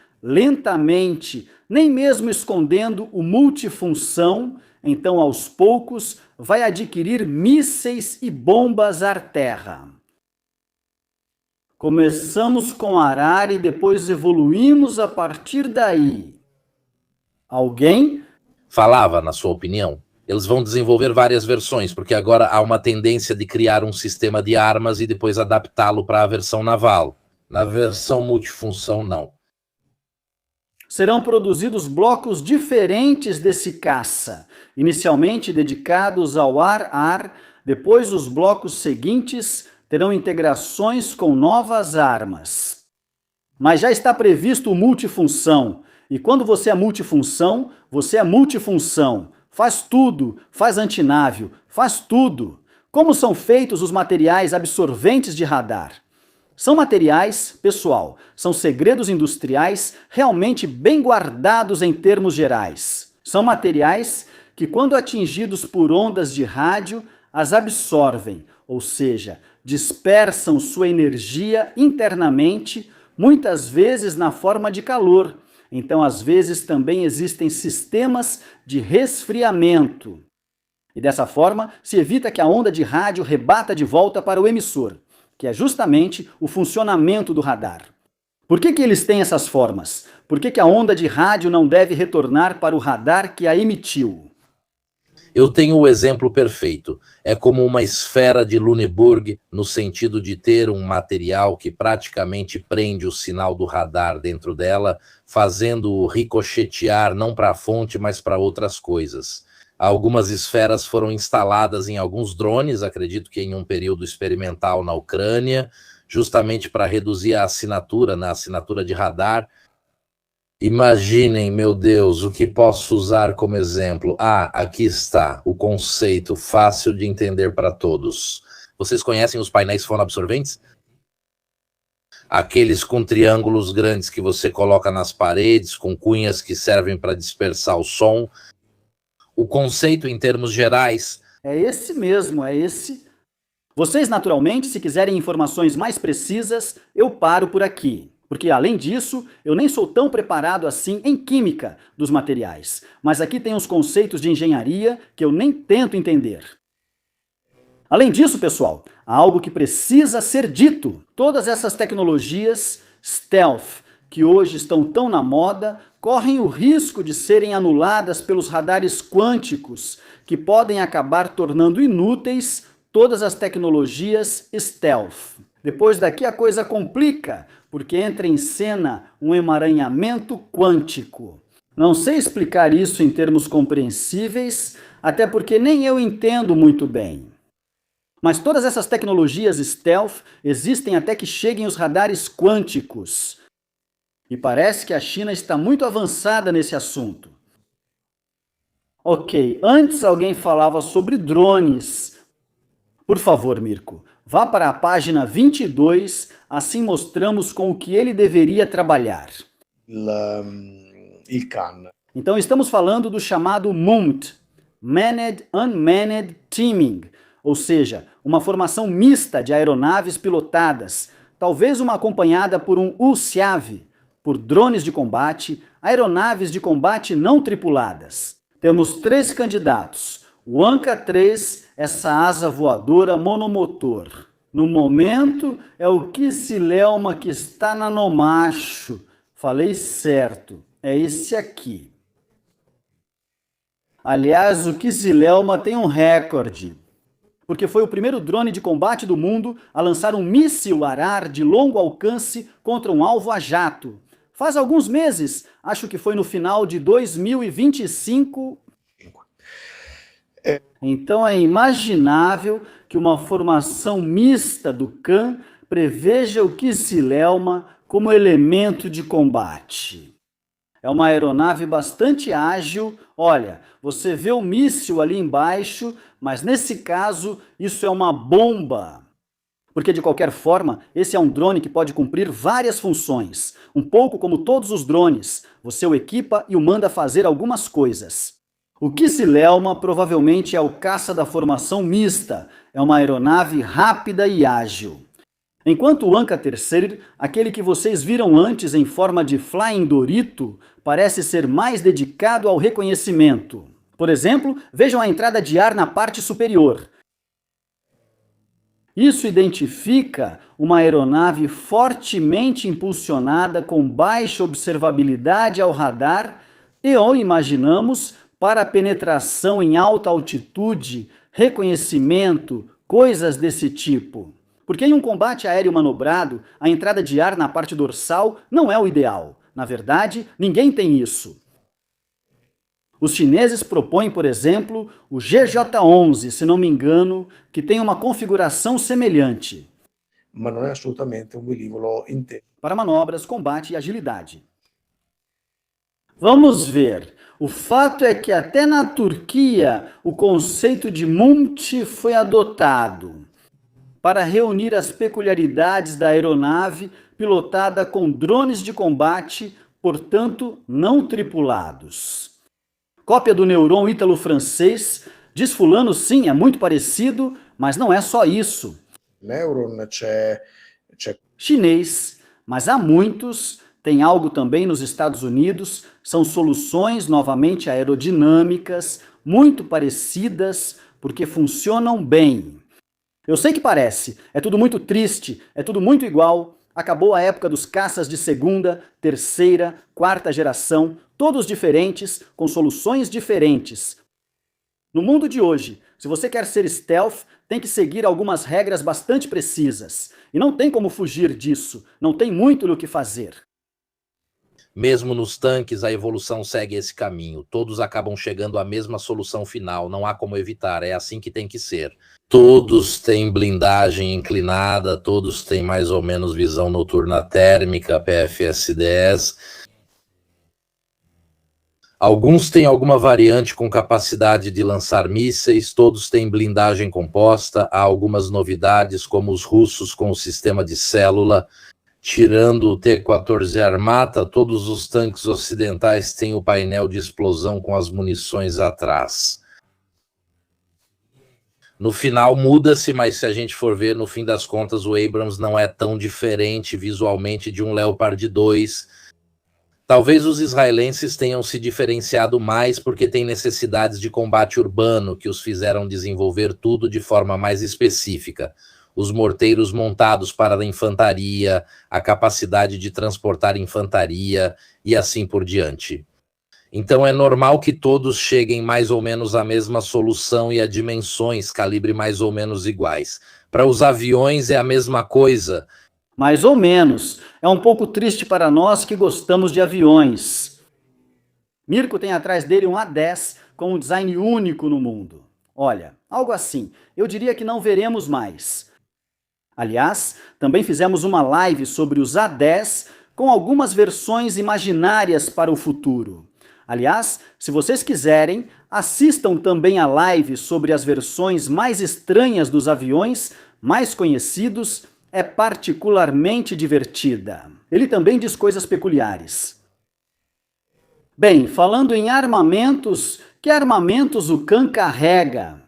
nem mesmo escondendo o multifunção, então aos poucos vai adquirir mísseis e bombas ar-terra. Começamos com Arar e depois evoluímos a partir daí. Alguém? Falava, na sua opinião? Eles vão desenvolver várias versões, porque agora há uma tendência de criar um sistema de armas e depois adaptá-lo para a versão naval. Na versão multifunção, não. Serão produzidos blocos diferentes desse caça, inicialmente dedicados ao ar-ar, depois os blocos seguintes terão integrações com novas armas. Mas já está previsto o multifunção, e quando você é multifunção, você é multifunção. Faz tudo, faz antinávio, faz tudo. Como são feitos os materiais absorventes de radar? São materiais, pessoal, são segredos industriais realmente bem guardados em termos gerais. São materiais que, quando atingidos por ondas de rádio, as absorvem, ou seja, dispersam sua energia internamente, muitas vezes na forma de calor. Então, às vezes, também existem sistemas de resfriamento. E dessa forma, se evita que a onda de rádio rebata de volta para o emissor, que é justamente o funcionamento do radar. Por que eles têm essas formas? Por que a onda de rádio não deve retornar para o radar que a emitiu? Eu tenho o exemplo perfeito. É como uma esfera de Lüneburg, no sentido de ter um material que praticamente prende o sinal do radar dentro dela, fazendo-o ricochetear não para a fonte, mas para outras coisas. Algumas esferas foram instaladas em alguns drones, acredito que em um período experimental na Ucrânia, justamente para reduzir a assinatura, na assinatura de radar. Imaginem, meu Deus, o que posso usar como exemplo. Aqui está, o conceito fácil de entender para todos. Vocês conhecem os painéis fonoabsorventes? Aqueles com triângulos grandes que você coloca nas paredes, com cunhas que servem para dispersar o som. O conceito, em termos gerais... É esse mesmo, é esse. Vocês, naturalmente, se quiserem informações mais precisas, eu paro por aqui. Porque, além disso, eu nem sou tão preparado assim em química dos materiais. Mas aqui tem uns conceitos de engenharia que eu nem tento entender. Além disso, pessoal, há algo que precisa ser dito. Todas essas tecnologias stealth, que hoje estão tão na moda, correm o risco de serem anuladas pelos radares quânticos, que podem acabar tornando inúteis todas as tecnologias stealth. Depois daqui a coisa complica, porque entra em cena um emaranhamento quântico. Não sei explicar isso em termos compreensíveis, até porque nem eu entendo muito bem. Mas todas essas tecnologias stealth existem até que cheguem os radares quânticos. E parece que a China está muito avançada nesse assunto. Ok, antes alguém falava sobre drones. Por favor, Mirko, vá para a página 22, assim mostramos com o que ele deveria trabalhar. Il CAN. Então estamos falando do chamado MUMT, Manned Unmanned Teaming, ou seja, uma formação mista de aeronaves pilotadas, talvez uma acompanhada por um USAV, por drones de combate, aeronaves de combate não tripuladas. Temos 3 candidatos. O Anka-3, essa asa voadora monomotor. No momento, é o Kicilelma que está na Nomacho. Falei certo, é esse aqui. Aliás, o Kicilelma tem um recorde, porque foi o primeiro drone de combate do mundo a lançar um míssil ar-ar de longo alcance contra um alvo a jato. Faz alguns meses, acho que foi no final de 2025. Então é imaginável que uma formação mista do CAN preveja o Kicilelma como elemento de combate. É uma aeronave bastante ágil. Olha, você vê o míssil ali embaixo, mas nesse caso isso é uma bomba. Porque de qualquer forma, esse é um drone que pode cumprir várias funções. Um pouco como todos os drones, você o equipa e o manda fazer algumas coisas. O Kicilelma provavelmente é o caça da formação mista, é uma aeronave rápida e ágil. Enquanto o Anka-3, aquele que vocês viram antes em forma de Flying Dorito, parece ser mais dedicado ao reconhecimento. Por exemplo, vejam a entrada de ar na parte superior. Isso identifica uma aeronave fortemente impulsionada com baixa observabilidade ao radar e, ou imaginamos, para penetração em alta altitude, reconhecimento, coisas desse tipo. Porque em um combate aéreo manobrado, a entrada de ar na parte dorsal não é o ideal. Na verdade, ninguém tem isso. Os chineses propõem, por exemplo, o GJ-11, se não me engano, que tem uma configuração semelhante. Mas não é absolutamente um velívulo inteiro. Para manobras, combate e agilidade. Vamos ver. O fato é que até na Turquia o conceito de MUMT foi adotado para reunir as peculiaridades da aeronave pilotada com drones de combate, portanto não tripulados. Cópia do Neuron ítalo-francês, diz fulano, sim, é muito parecido, mas não é só isso. Neuron c'è Chinês, mas há muitos, tem algo também nos Estados Unidos, são soluções novamente aerodinâmicas, muito parecidas, porque funcionam bem. Eu sei que parece, é tudo muito triste, é tudo muito igual. Acabou a época dos caças de segunda, terceira, quarta geração, todos diferentes, com soluções diferentes. No mundo de hoje, se você quer ser stealth, tem que seguir algumas regras bastante precisas. E não tem como fugir disso, não tem muito o que fazer. Mesmo nos tanques, a evolução segue esse caminho. Todos acabam chegando à mesma solução final, não há como evitar, é assim que tem que ser. Todos têm blindagem inclinada, todos têm mais ou menos visão noturna térmica, PFS-10. Alguns têm alguma variante com capacidade de lançar mísseis, todos têm blindagem composta, há algumas novidades, como os russos com o sistema de célula. Tirando o T-14 Armata, todos os tanques ocidentais têm o painel de explosão com as munições atrás. No final muda-se, mas se a gente for ver, no fim das contas, o Abrams não é tão diferente visualmente de um Leopard 2. Talvez os israelenses tenham se diferenciado mais porque têm necessidades de combate urbano que os fizeram desenvolver tudo de forma mais específica. Os morteiros montados para a infantaria, a capacidade de transportar infantaria e assim por diante. Então é normal que todos cheguem mais ou menos à mesma solução e a dimensões, calibre mais ou menos iguais. Para os aviões é a mesma coisa. Mais ou menos. É um pouco triste para nós que gostamos de aviões. Mirko tem atrás dele um A-10 com um design único no mundo. Olha, algo assim. Eu diria que não veremos mais. Aliás, também fizemos uma live sobre os A-10 com algumas versões imaginárias para o futuro. Aliás, se vocês quiserem, assistam também a live sobre as versões mais estranhas dos aviões, mais conhecidos, é particularmente divertida. Ele também diz coisas peculiares. Bem, falando em armamentos, que armamentos o CAN carrega?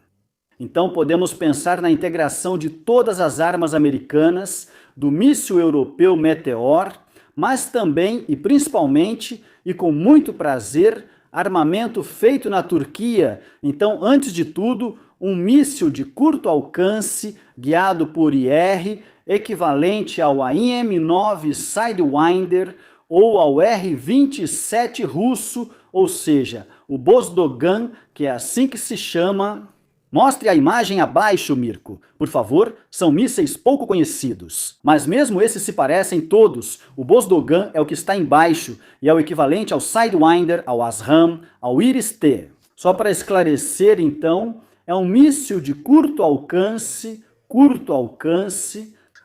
Então podemos pensar na integração de todas as armas americanas, do míssil europeu Meteor, mas também e principalmente, e com muito prazer, armamento feito na Turquia. Então, antes de tudo, um míssil de curto alcance guiado por IR, equivalente ao AIM-9 Sidewinder ou ao R-27 russo, ou seja, o Bozdogan, que é assim que se chama. Mostre a imagem abaixo, Mirko. Por favor, são mísseis pouco conhecidos. Mas mesmo esses se parecem todos. O Bozdogan é o que está embaixo e é o equivalente ao Sidewinder, ao ASRAAM, ao IRIS-T. Só para esclarecer, então, é um míssil de curto alcance,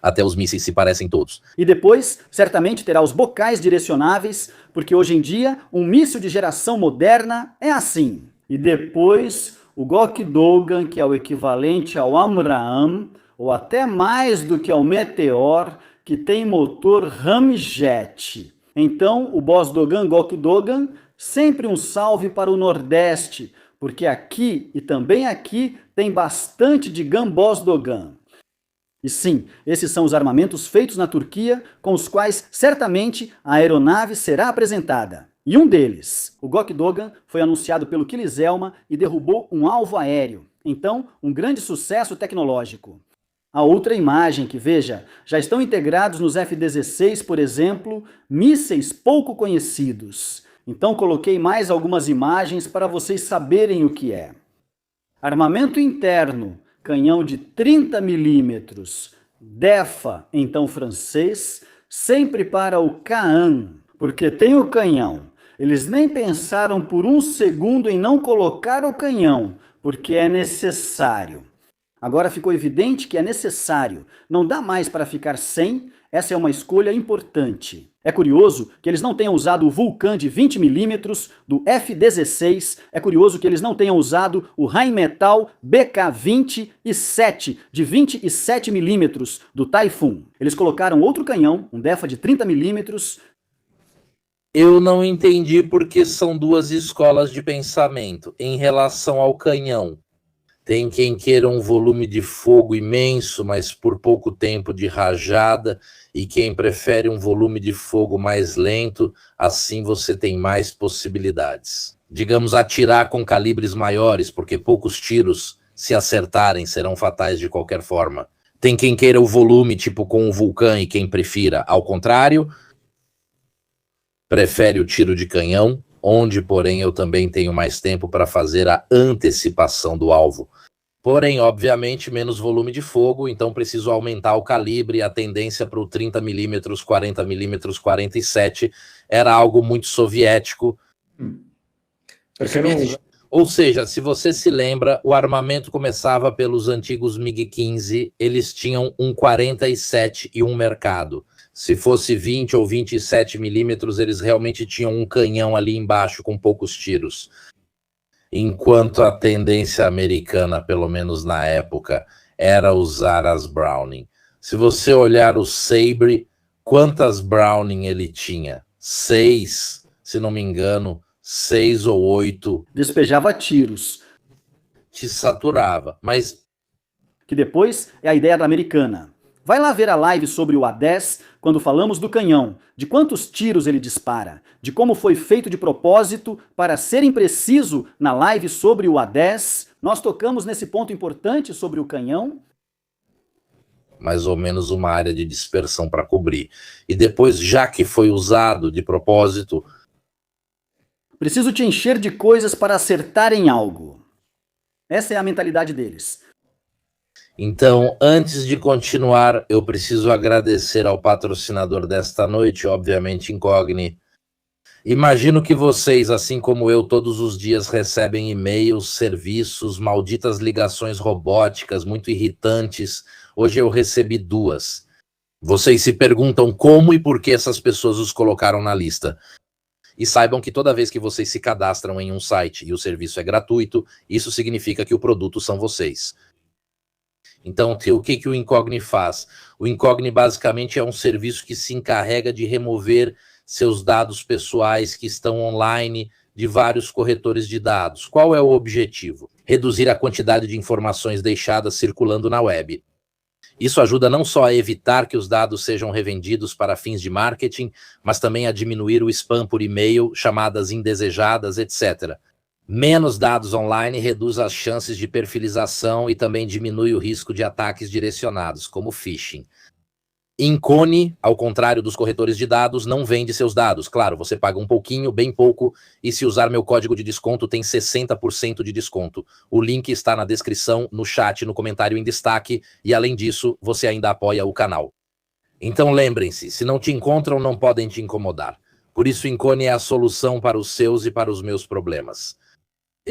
Até os mísseis se parecem todos. e depois, certamente terá os bocais direcionáveis, porque hoje em dia, um míssil de geração moderna é assim. E depois, o Gokdogan, que é o equivalente ao AMRAAM, ou até mais do que ao Meteor, que tem motor ramjet. Então, o Bozdogan Gokdogan, sempre um salve para o Nordeste, porque aqui e também aqui tem bastante de Bozdogan. E sim, esses são os armamentos feitos na Turquia, com os quais certamente a aeronave será apresentada. E um deles, o Gokdogan, foi anunciado pelo Kiliselma e derrubou um alvo aéreo. Então, um grande sucesso tecnológico. A outra imagem que veja, já estão integrados nos F-16, por exemplo, mísseis pouco conhecidos. Então coloquei mais algumas imagens para vocês saberem o que é. Armamento interno, canhão de 30 milímetros, DEFA, então francês, sempre para o Kaan, porque tem o canhão. Eles nem pensaram por um segundo em não colocar o canhão, porque é necessário. Agora ficou evidente que é necessário. Não dá mais para ficar sem. Essa é uma escolha importante. É curioso que eles não tenham usado o Vulcan de 20 milímetros do F-16. É curioso que eles não tenham usado o Rheinmetall BK-27 de 27 milímetros do Typhoon. Eles colocaram outro canhão, um DEFA de 30 milímetros. Eu não entendi porque são duas escolas de pensamento em relação ao canhão. Tem quem queira um volume de fogo imenso, mas por pouco tempo de rajada, e quem prefere um volume de fogo mais lento, assim você tem mais possibilidades. Digamos, atirar com calibres maiores, porque poucos tiros, se acertarem, serão fatais de qualquer forma. Tem quem queira o volume, tipo com o Vulcan, e quem prefira, ao contrário, prefere o tiro de canhão, onde, porém, eu também tenho mais tempo para fazer a antecipação do alvo. Porém, obviamente, menos volume de fogo, então preciso aumentar o calibre, e a tendência para o 30mm, 40mm, 47 era algo muito soviético. Perché non usa- Ou seja, se você se lembra, o armamento começava pelos antigos MiG-15, eles tinham um 47 e um mercado. Se fosse 20 ou 27 milímetros, eles realmente tinham um canhão ali embaixo com poucos tiros. Enquanto a tendência americana, pelo menos na época, era usar as Browning. Se você olhar o Sabre, quantas Browning ele tinha? 6, se não me engano, 6 ou 8. Despejava tiros. Te saturava, mas Que depois é a ideia da americana. Vai lá ver a live sobre o A-10, quando falamos do canhão, de quantos tiros ele dispara, de como foi feito de propósito para ser impreciso na live sobre o A-10. Nós tocamos nesse ponto importante sobre o canhão. mais ou menos uma área de dispersão para cobrir. E depois, já que foi usado de propósito, Preciso te encher de coisas para acertar em algo. Essa é a mentalidade deles. então, antes de continuar, eu preciso agradecer ao patrocinador desta noite, obviamente Incogni. Imagino que vocês, assim como eu, todos os dias recebem e-mails, serviços, malditas ligações robóticas, muito irritantes. Hoje eu recebi 2. Vocês se perguntam como e por que essas pessoas os colocaram na lista. E saibam que toda vez que vocês se cadastram em um site e o serviço é gratuito, isso significa que o produto são vocês. Então, o que o Incogni faz? O Incogni basicamente é um serviço que se encarrega de remover seus dados pessoais que estão online de vários corretores de dados. Qual é o objetivo? Reduzir a quantidade de informações deixadas circulando na web. Isso ajuda não só a evitar que os dados sejam revendidos para fins de marketing, mas também a diminuir o spam por e-mail, chamadas indesejadas, etc. Menos dados online reduz as chances de perfilização e também diminui o risco de ataques direcionados, como phishing. Incone, ao contrário dos corretores de dados, não vende seus dados. Claro, você paga um pouquinho, bem pouco, e se usar meu código de desconto tem 60% de desconto. O link está na descrição, no chat, no comentário em destaque, e além disso, você ainda apoia o canal. Então lembrem-se, se não te encontram, não podem te incomodar. Por isso, Incone é a solução para os seus e para os meus problemas.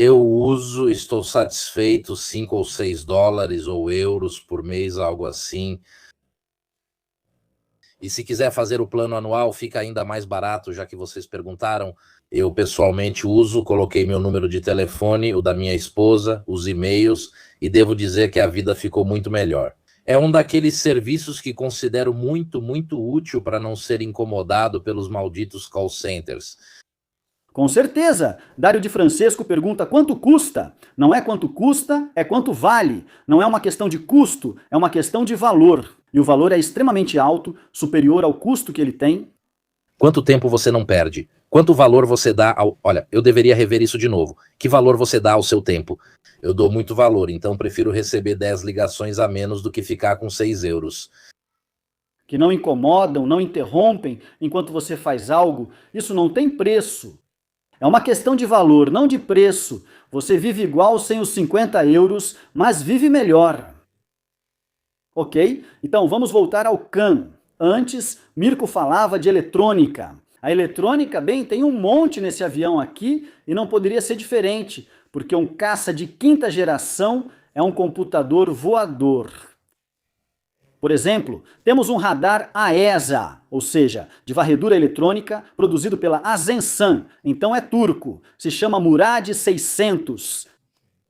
Eu uso, estou satisfeito, 5 ou 6 dólares ou euros por mês, algo assim. E se quiser fazer o plano anual, fica ainda mais barato, já que vocês perguntaram. Eu pessoalmente uso, coloquei meu número de telefone, o da minha esposa, os e-mails, e devo dizer que a vida ficou muito melhor. É um daqueles serviços que considero muito, muito útil para não ser incomodado pelos malditos call centers. Com certeza. Dário de Francesco pergunta quanto custa. Não é quanto custa, é quanto vale. Não é uma questão de custo, é uma questão de valor. E o valor é extremamente alto, superior ao custo que ele tem. Quanto tempo você não perde? Quanto valor você dá ao... Olha, eu deveria rever isso de novo. Que valor você dá ao seu tempo? Eu dou muito valor, então prefiro receber 10 ligações a menos do que ficar com 6 euros. Que não incomodam, não interrompem enquanto você faz algo, isso não tem preço. É uma questão de valor, não de preço. Você vive igual sem os 50 euros, mas vive melhor. Ok? Então vamos voltar ao CAN. Antes, Mirko falava de eletrônica. A eletrônica, bem, tem um monte nesse avião aqui e não poderia ser diferente, porque um caça de 5ª geração é um computador voador. Por exemplo, temos um radar AESA, ou seja, de varredura eletrônica, produzido pela Aselsan, então é turco, se chama Murad 600.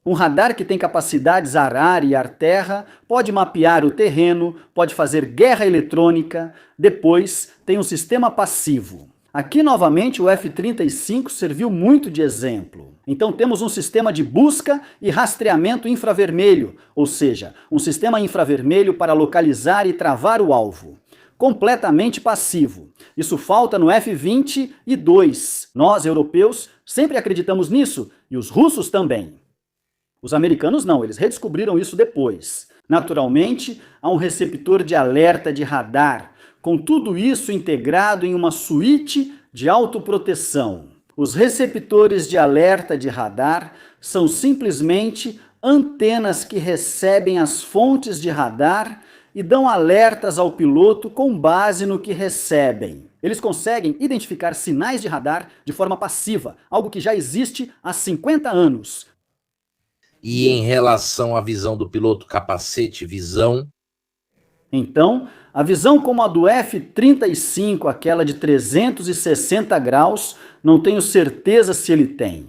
Um radar que tem capacidades ar-ar e ar-terra, pode mapear o terreno, pode fazer guerra eletrônica, depois tem um sistema passivo. Aqui, novamente, o F-35 serviu muito de exemplo. Então, temos um sistema de busca e rastreamento infravermelho, ou seja, um sistema infravermelho para localizar e travar o alvo. Completamente passivo. Isso falta no F-22. Nós, europeus, sempre acreditamos nisso, e os russos também. Os americanos não, eles redescobriram isso depois. Naturalmente, há um receptor de alerta de radar, com tudo isso integrado em uma suíte de autoproteção. Os receptores de alerta de radar são simplesmente antenas que recebem as fontes de radar e dão alertas ao piloto com base no que recebem. Eles conseguem identificar sinais de radar de forma passiva, algo que já existe há 50 anos. E em relação à visão do piloto, capacete, visão? Então, a visão como a do F-35, aquela de 360 graus, não tenho certeza se ele tem.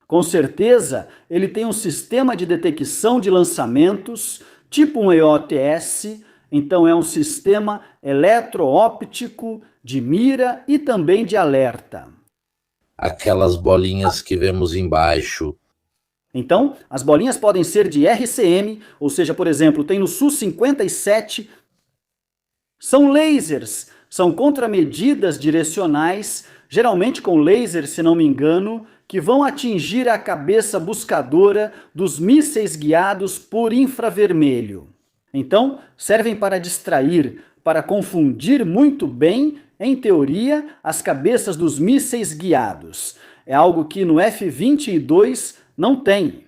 Com certeza, ele tem um sistema de detecção de lançamentos, tipo um EOTS, então é um sistema eletroóptico de mira e também de alerta. Aquelas bolinhas que vemos embaixo. Então, as bolinhas podem ser de RCM, ou seja, por exemplo, tem no Su-57, são lasers, são contramedidas direcionais, geralmente com laser, se não me engano, que vão atingir a cabeça buscadora dos mísseis guiados por infravermelho. Então, servem para distrair, para confundir muito bem, em teoria, as cabeças dos mísseis guiados. É algo que no F-22 não tem.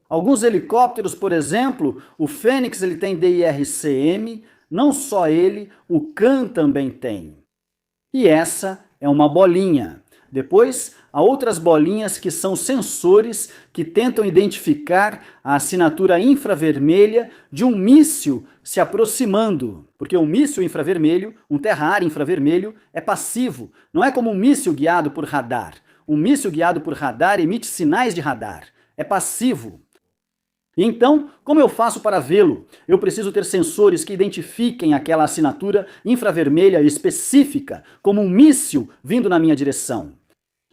Alguns helicópteros, por exemplo, o Fênix ele tem DIRCM, não só ele, o CAN também tem. E essa é uma bolinha. Depois, há outras bolinhas que são sensores que tentam identificar a assinatura infravermelha de um míssil se aproximando. Porque um míssil infravermelho, um terra-ar infravermelho, é passivo. Não é como um míssil guiado por radar. Um míssil guiado por radar emite sinais de radar. É passivo. E então, como eu faço para vê-lo? Eu preciso ter sensores que identifiquem aquela assinatura infravermelha específica, como um míssil vindo na minha direção.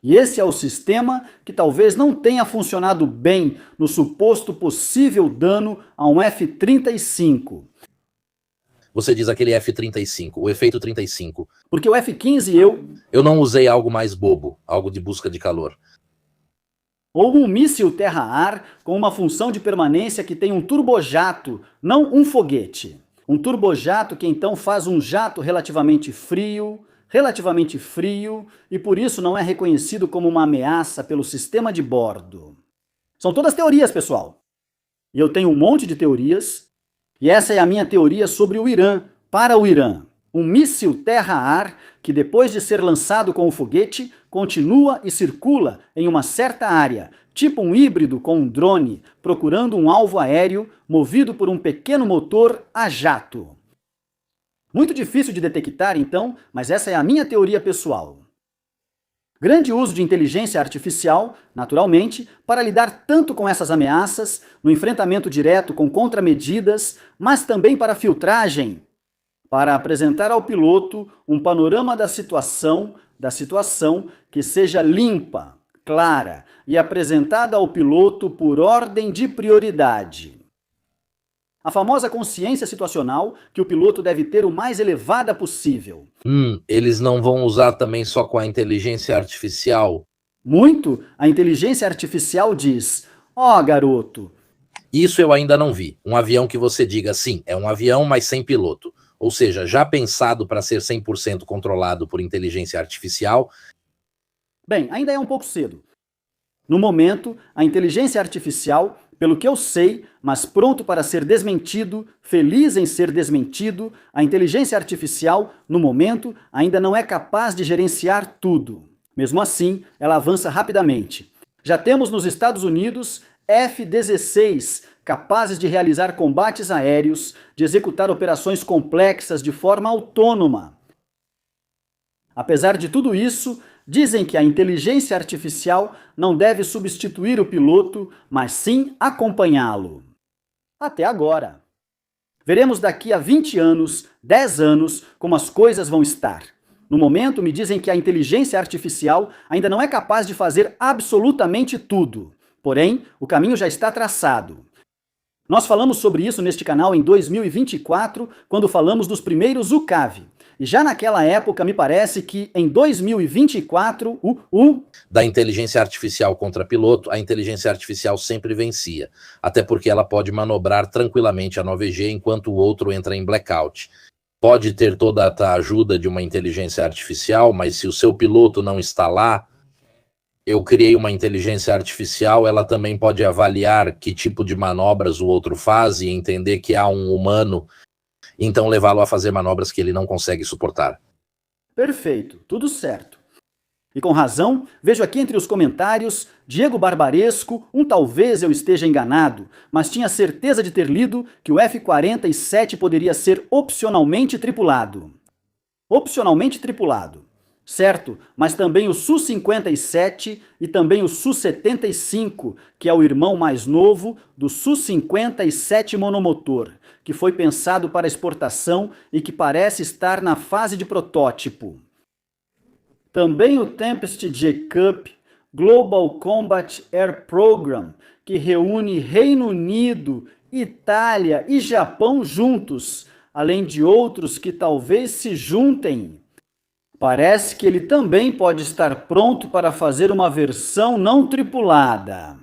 E esse é o sistema que talvez não tenha funcionado bem no suposto possível dano a um F-35. Você diz aquele F-35, o efeito 35. Porque o F-15 Eu não usei algo mais bobo, algo de busca de calor. Ou um míssil terra-ar com uma função de permanência que tem um turbojato, não um foguete. Um turbojato que então faz um jato relativamente frio, e por isso não é reconhecido como uma ameaça pelo sistema de bordo. São todas teorias, pessoal. E eu tenho um monte de teorias, e essa é a minha teoria sobre o Irã, para o Irã. Um míssil terra-ar que, depois de ser lançado com o foguete, continua e circula em uma certa área, tipo um híbrido com um drone, procurando um alvo aéreo movido por um pequeno motor a jato. Muito difícil de detectar, então, mas essa é a minha teoria pessoal. Grande uso de inteligência artificial, naturalmente, para lidar tanto com essas ameaças, no enfrentamento direto com contramedidas, mas também para filtragem, para apresentar ao piloto um panorama da situação que seja limpa, clara e apresentada ao piloto por ordem de prioridade. A famosa consciência situacional que o piloto deve ter o mais elevada possível. Eles não vão usar também só com a inteligência artificial? Muito, a inteligência artificial diz: ó, garoto. Isso eu ainda não vi. Um avião que você diga, sim, é um avião, mas sem piloto. Ou seja, já pensado para ser 100% controlado por inteligência artificial. Bem, ainda é um pouco cedo. No momento, a inteligência artificial, pelo que eu sei, mas pronto para ser desmentido, feliz em ser desmentido, a inteligência artificial, no momento, ainda não é capaz de gerenciar tudo. Mesmo assim, ela avança rapidamente. Já temos nos Estados Unidos F-16, capazes de realizar combates aéreos, de executar operações complexas de forma autônoma. Apesar de tudo isso, dizem que a inteligência artificial não deve substituir o piloto, mas sim acompanhá-lo. Até agora. Veremos daqui a 20 anos, 10 anos, como as coisas vão estar. No momento, me dizem que a inteligência artificial ainda não é capaz de fazer absolutamente tudo. Porém, o caminho já está traçado. Nós falamos sobre isso neste canal em 2024, quando falamos dos primeiros UCAV. E já naquela época, me parece que em 2024, da inteligência artificial contra piloto, a inteligência artificial sempre vencia. Até porque ela pode manobrar tranquilamente a 9G enquanto o outro entra em blackout. Pode ter toda a ajuda de uma inteligência artificial, mas se o seu piloto não está lá, eu criei uma inteligência artificial, ela também pode avaliar que tipo de manobras o outro faz e entender que há um humano, então levá-lo a fazer manobras que ele não consegue suportar. Perfeito, tudo certo. E com razão, vejo aqui entre os comentários Diego Barbaresco, talvez eu esteja enganado, mas tinha certeza de ter lido que o F-47 poderia ser opcionalmente tripulado. Opcionalmente tripulado. Certo, mas também o Su-57 e também o Su-75, que é o irmão mais novo do Su-57 monomotor, que foi pensado para exportação e que parece estar na fase de protótipo. Também o Tempest Jacob Global Combat Air Program, que reúne Reino Unido, Itália e Japão juntos, além de outros que talvez se juntem. Parece que ele também pode estar pronto para fazer uma versão não tripulada.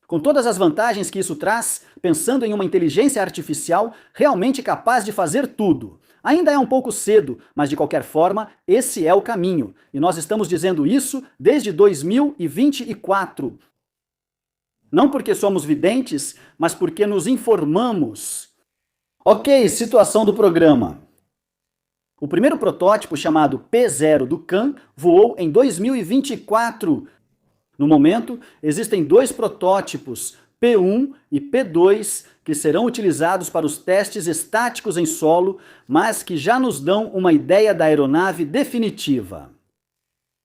Com todas as vantagens que isso traz, pensando em uma inteligência artificial realmente capaz de fazer tudo. Ainda é um pouco cedo, mas de qualquer forma, esse é o caminho. E nós estamos dizendo isso desde 2024. Não porque somos videntes, mas porque nos informamos. Ok, situação do programa. O primeiro protótipo, chamado P0 do CAN, voou em 2024. No momento, existem 2 protótipos, P1 e P2, que serão utilizados para os testes estáticos em solo, mas que já nos dão uma ideia da aeronave definitiva.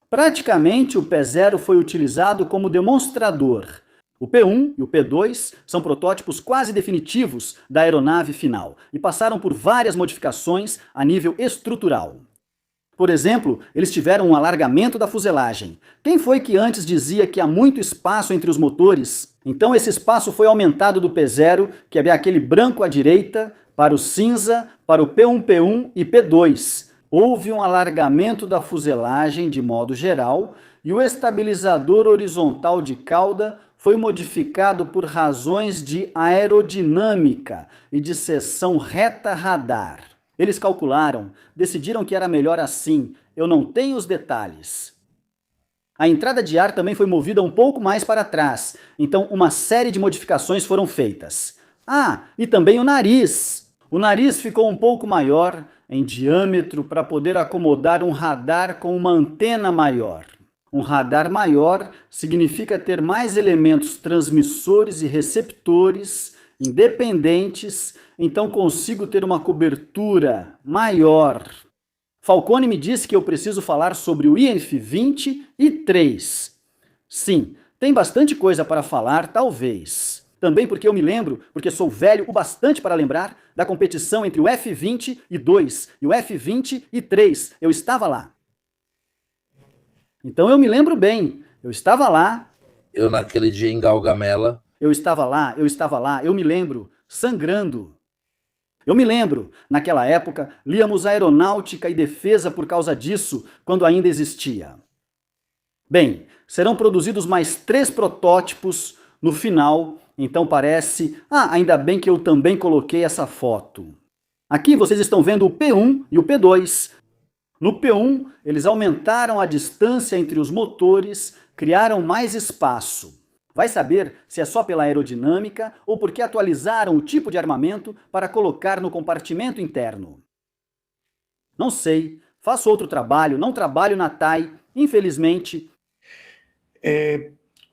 Praticamente, o P0 foi utilizado como demonstrador. O P1 e o P2 são protótipos quase definitivos da aeronave final e passaram por várias modificações a nível estrutural. Por exemplo, eles tiveram um alargamento da fuselagem. Quem foi que antes dizia que há muito espaço entre os motores? Então esse espaço foi aumentado do P0, que havia aquele branco à direita, para o cinza, para o P1, P1 e P2. Houve um alargamento da fuselagem de modo geral e o estabilizador horizontal de cauda foi modificado por razões de aerodinâmica e de seção reta radar. Eles calcularam, decidiram que era melhor assim. Eu não tenho os detalhes. A entrada de ar também foi movida um pouco mais para trás, então uma série de modificações foram feitas. Ah, e também o nariz. O nariz ficou um pouco maior em diâmetro para poder acomodar um radar com uma antena maior. Um radar maior significa ter mais elementos transmissores e receptores independentes, então consigo ter uma cobertura maior. Falcone me disse que eu preciso falar sobre o IF-20 e 3. Sim, tem bastante coisa para falar, talvez. Também porque eu me lembro, porque sou velho o bastante para lembrar, da competição entre o F-20 e 2 e o F-20 e 3. Eu estava lá. Então eu me lembro bem. Eu estava lá. Eu naquele dia em Gaugamela. Eu estava lá, eu me lembro, sangrando. Eu me lembro, naquela época, líamos aeronáutica e defesa por causa disso, quando ainda existia. Bem, serão produzidos mais 3 protótipos no final, então parece... Ah, ainda bem que eu também coloquei essa foto. Aqui vocês estão vendo o P1 e o P2. No P1, eles aumentaram a distância entre os motores, criaram mais espaço. Vai saber se é só pela aerodinâmica ou porque atualizaram o tipo de armamento para colocar no compartimento interno. Não sei, faço outro trabalho, não trabalho na TAI, infelizmente.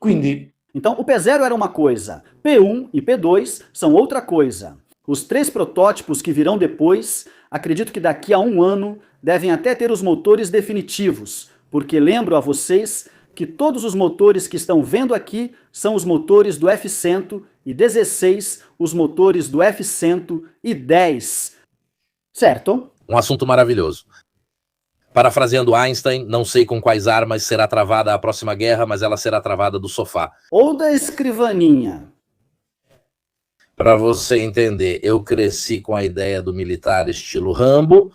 Quindi, Então, o P0 era uma coisa, P1 e P2 são outra coisa. Os 3 protótipos que virão depois, acredito que daqui a 1 ano, devem até ter os motores definitivos, porque lembro a vocês que todos os motores que estão vendo aqui são os motores do F-116, os motores do F-110. Certo? Um assunto maravilhoso. Parafraseando Einstein, não sei com quais armas será travada a próxima guerra, mas ela será travada do sofá. Ou da escrivaninha. Para você entender, eu cresci com a ideia do militar estilo Rambo,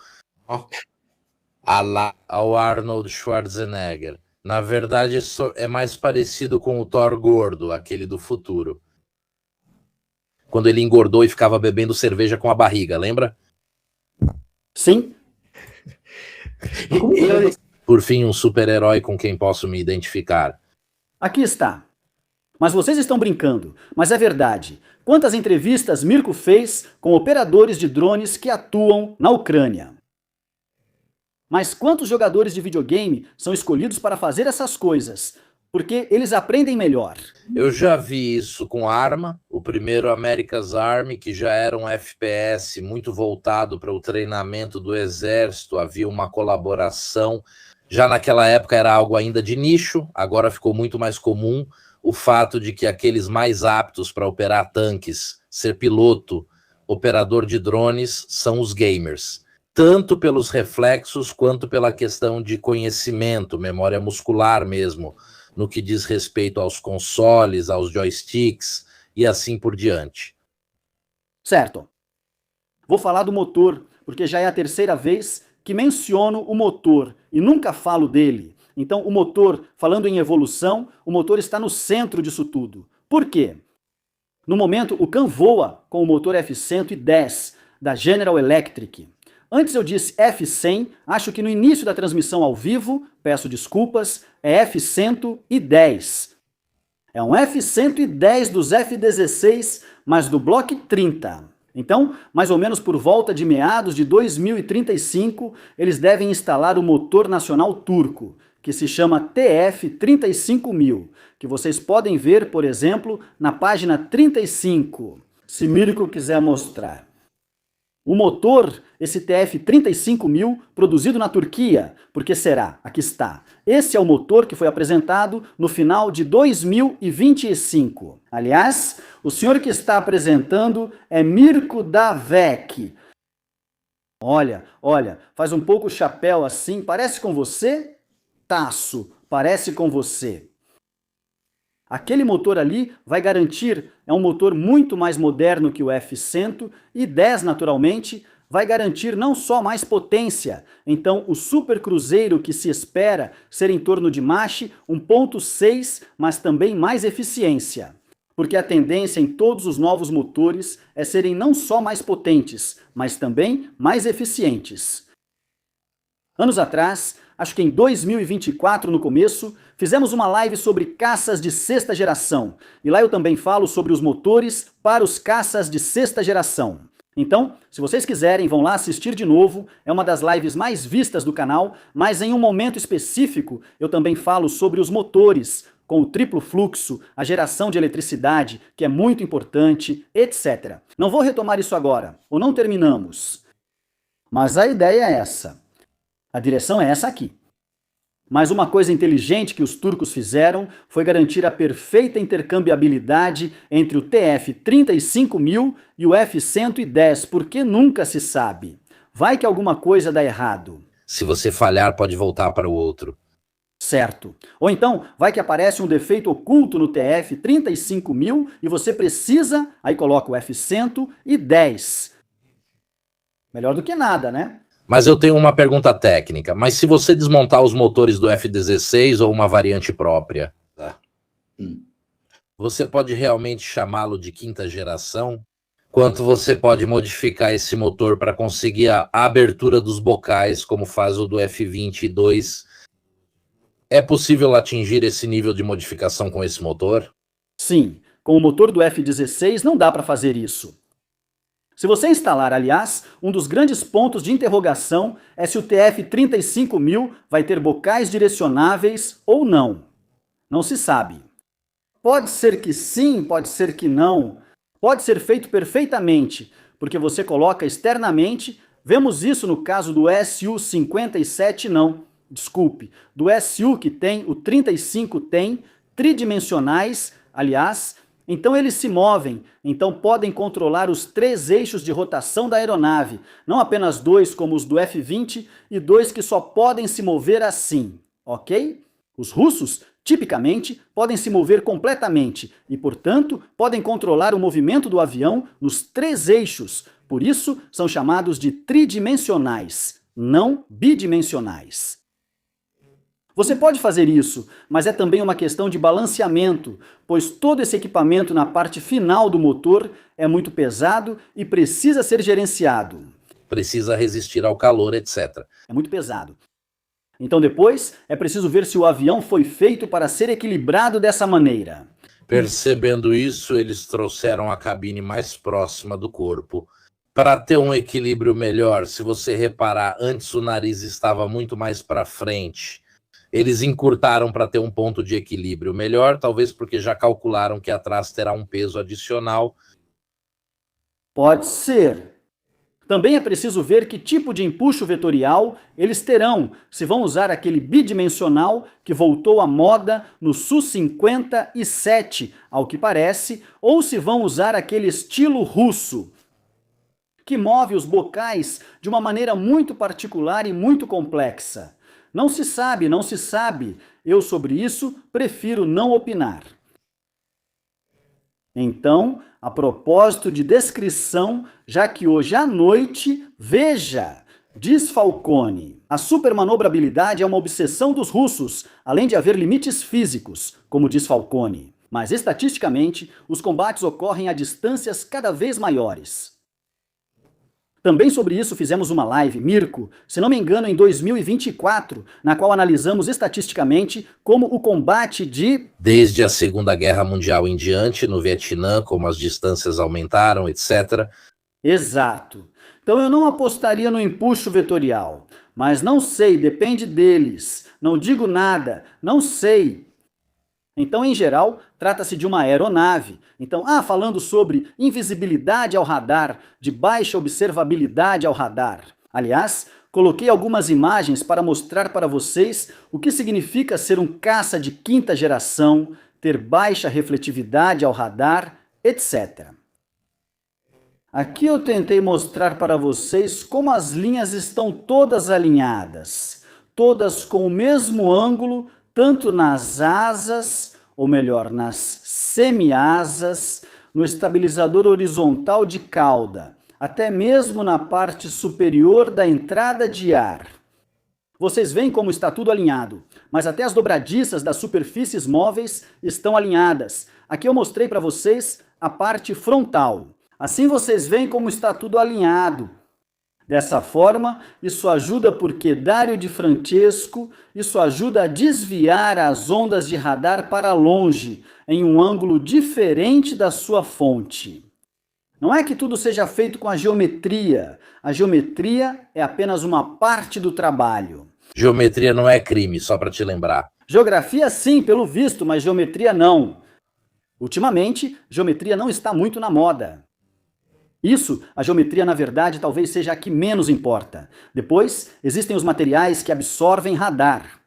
ao Arnold Schwarzenegger. Na verdade, isso é mais parecido com o Thor gordo, aquele do futuro. Quando ele engordou e ficava bebendo cerveja com a barriga, lembra? Sim. Por fim, um super-herói com quem posso me identificar. Aqui está. Mas vocês estão brincando, mas é verdade. Quantas entrevistas Mirko fez com operadores de drones que atuam na Ucrânia? Mas quantos jogadores de videogame são escolhidos para fazer essas coisas? Porque eles aprendem melhor. Eu já vi isso com arma, o primeiro America's Army, que já era um FPS muito voltado para o treinamento do exército, havia uma colaboração. Já naquela época era algo ainda de nicho, agora ficou muito mais comum o fato de que aqueles mais aptos para operar tanques, ser piloto, operador de drones, são os gamers. Tanto pelos reflexos quanto pela questão de conhecimento, memória muscular mesmo, no que diz respeito aos consoles, aos joysticks e assim por diante. Certo. Vou falar do motor, porque já é a 3ª vez que menciono o motor e nunca falo dele. Então, o motor, falando em evolução, o motor está no centro disso tudo. Por quê? No momento, o Khan voa com o motor F-110 da General Electric. Antes eu disse F-100, acho que no início da transmissão ao vivo, peço desculpas, é F-110. É um F-110 dos F-16, mas do Block 30. Então, mais ou menos por volta de meados de 2035, eles devem instalar o motor nacional turco, que se chama TF-35000, que vocês podem ver, por exemplo, na página 35, se Mirko quiser mostrar. O motor, esse TF-35000, produzido na Turquia, porque será? Aqui está. Esse é o motor que foi apresentado no final de 2025. Aliás, o senhor que está apresentando é Mirko Davec. Olha, faz um pouco o chapéu assim, parece com você? Taço, parece com você. Aquele motor ali vai garantir, é um motor muito mais moderno que o F-110 naturalmente, vai garantir não só mais potência, então o supercruzeiro que se espera ser em torno de Mach 1.6, mas também mais eficiência. Porque a tendência em todos os novos motores é serem não só mais potentes, mas também mais eficientes. Anos atrás, acho que em 2024 no começo, fizemos uma live sobre caças de sexta geração. E lá eu também falo sobre os motores para os caças de sexta geração. Então, se vocês quiserem, vão lá assistir de novo. É uma das lives mais vistas do canal, mas em um momento específico eu também falo sobre os motores, com o triplo fluxo, a geração de eletricidade, que é muito importante, etc. Não vou retomar isso agora, ou não terminamos. Mas a ideia é essa. A direção é essa aqui. Mas uma coisa inteligente que os turcos fizeram foi garantir a perfeita intercambiabilidade entre o TF-35000 e o F-110, porque nunca se sabe. Vai que alguma coisa dá errado. Se você falhar, pode voltar para o outro. Certo. Ou então, vai que aparece um defeito oculto no TF-35000 e você precisa, aí coloca o F-110. Melhor do que nada, né? Mas eu tenho uma pergunta técnica. Mas se você desmontar os motores do F-16 ou uma variante própria, tá? Você pode realmente chamá-lo de quinta geração? Quanto você pode modificar esse motor para conseguir a abertura dos bocais, como faz o do F-22? É possível atingir esse nível de modificação com esse motor? Sim, com o motor do F-16 não dá para fazer isso. Se você instalar, aliás, um dos grandes pontos de interrogação é se o TF-35000 vai ter bocais direcionáveis ou não. Não se sabe. Pode ser que sim, pode ser que não. Pode ser feito perfeitamente, porque você coloca externamente. Vemos isso no caso do Su-57 não. Desculpe, do Su que tem, o 35 tem, tridimensionais, aliás. Então eles se movem, então podem controlar os 3 eixos de rotação da aeronave, não apenas 2 como os do F-20 e 2 que só podem se mover assim, ok? Os russos, tipicamente, podem se mover completamente e, portanto, podem controlar o movimento do avião nos 3 eixos, por isso são chamados de tridimensionais, não bidimensionais. Você pode fazer isso, mas é também uma questão de balanceamento, pois todo esse equipamento na parte final do motor é muito pesado e precisa ser gerenciado. Precisa resistir ao calor, etc. É muito pesado. Então depois é preciso ver se o avião foi feito para ser equilibrado dessa maneira. Percebendo isso, eles trouxeram a cabine mais próxima do corpo. Para ter um equilíbrio melhor, se você reparar, antes o nariz estava muito mais para frente. Eles encurtaram para ter um ponto de equilíbrio melhor, talvez porque já calcularam que atrás terá um peso adicional. Pode ser. Também é preciso ver que tipo de empuxo vetorial eles terão, se vão usar aquele bidimensional que voltou à moda no Su-57, ao que parece, ou se vão usar aquele estilo russo, que move os bocais de uma maneira muito particular e muito complexa. Não se sabe, não se sabe. Eu sobre isso prefiro não opinar. Então, a propósito de descrição, já que hoje à noite, veja, diz Falcone, a supermanobrabilidade é uma obsessão dos russos, além de haver limites físicos, como diz Falcone. Mas estatisticamente, os combates ocorrem a distâncias cada vez maiores. Também sobre isso fizemos uma live, Mirko, se não me engano em 2024, na qual analisamos estatisticamente como o combate de... Desde a Segunda Guerra Mundial em diante, no Vietnã, como as distâncias aumentaram, etc. Exato. Então eu não apostaria no empuxo vetorial, mas não sei, depende deles. Não digo nada, não sei. Então, em geral, trata-se de uma aeronave. Então, falando sobre invisibilidade ao radar, de baixa observabilidade ao radar. Aliás, coloquei algumas imagens para mostrar para vocês o que significa ser um caça de quinta geração, ter baixa refletividade ao radar, etc. Aqui eu tentei mostrar para vocês como as linhas estão todas alinhadas, todas com o mesmo ângulo, tanto nas asas, ou melhor, nas semiasas, no estabilizador horizontal de cauda. até mesmo na parte superior da entrada de ar. Vocês veem como está tudo alinhado, mas até as dobradiças das superfícies móveis estão alinhadas. Aqui eu mostrei para vocês a parte frontal. Assim vocês veem como está tudo alinhado. Dessa forma, isso ajuda porque Dário de Francesco, isso ajuda a desviar as ondas de radar para longe, em um ângulo diferente da sua fonte. Não é que tudo seja feito com a geometria. A geometria é apenas uma parte do trabalho. Geometria não é crime, só para te lembrar. Geografia sim, pelo visto, mas geometria não. Ultimamente, geometria não está muito na moda. Isso, a geometria, na verdade, talvez seja a que menos importa. Depois, existem os materiais que absorvem radar.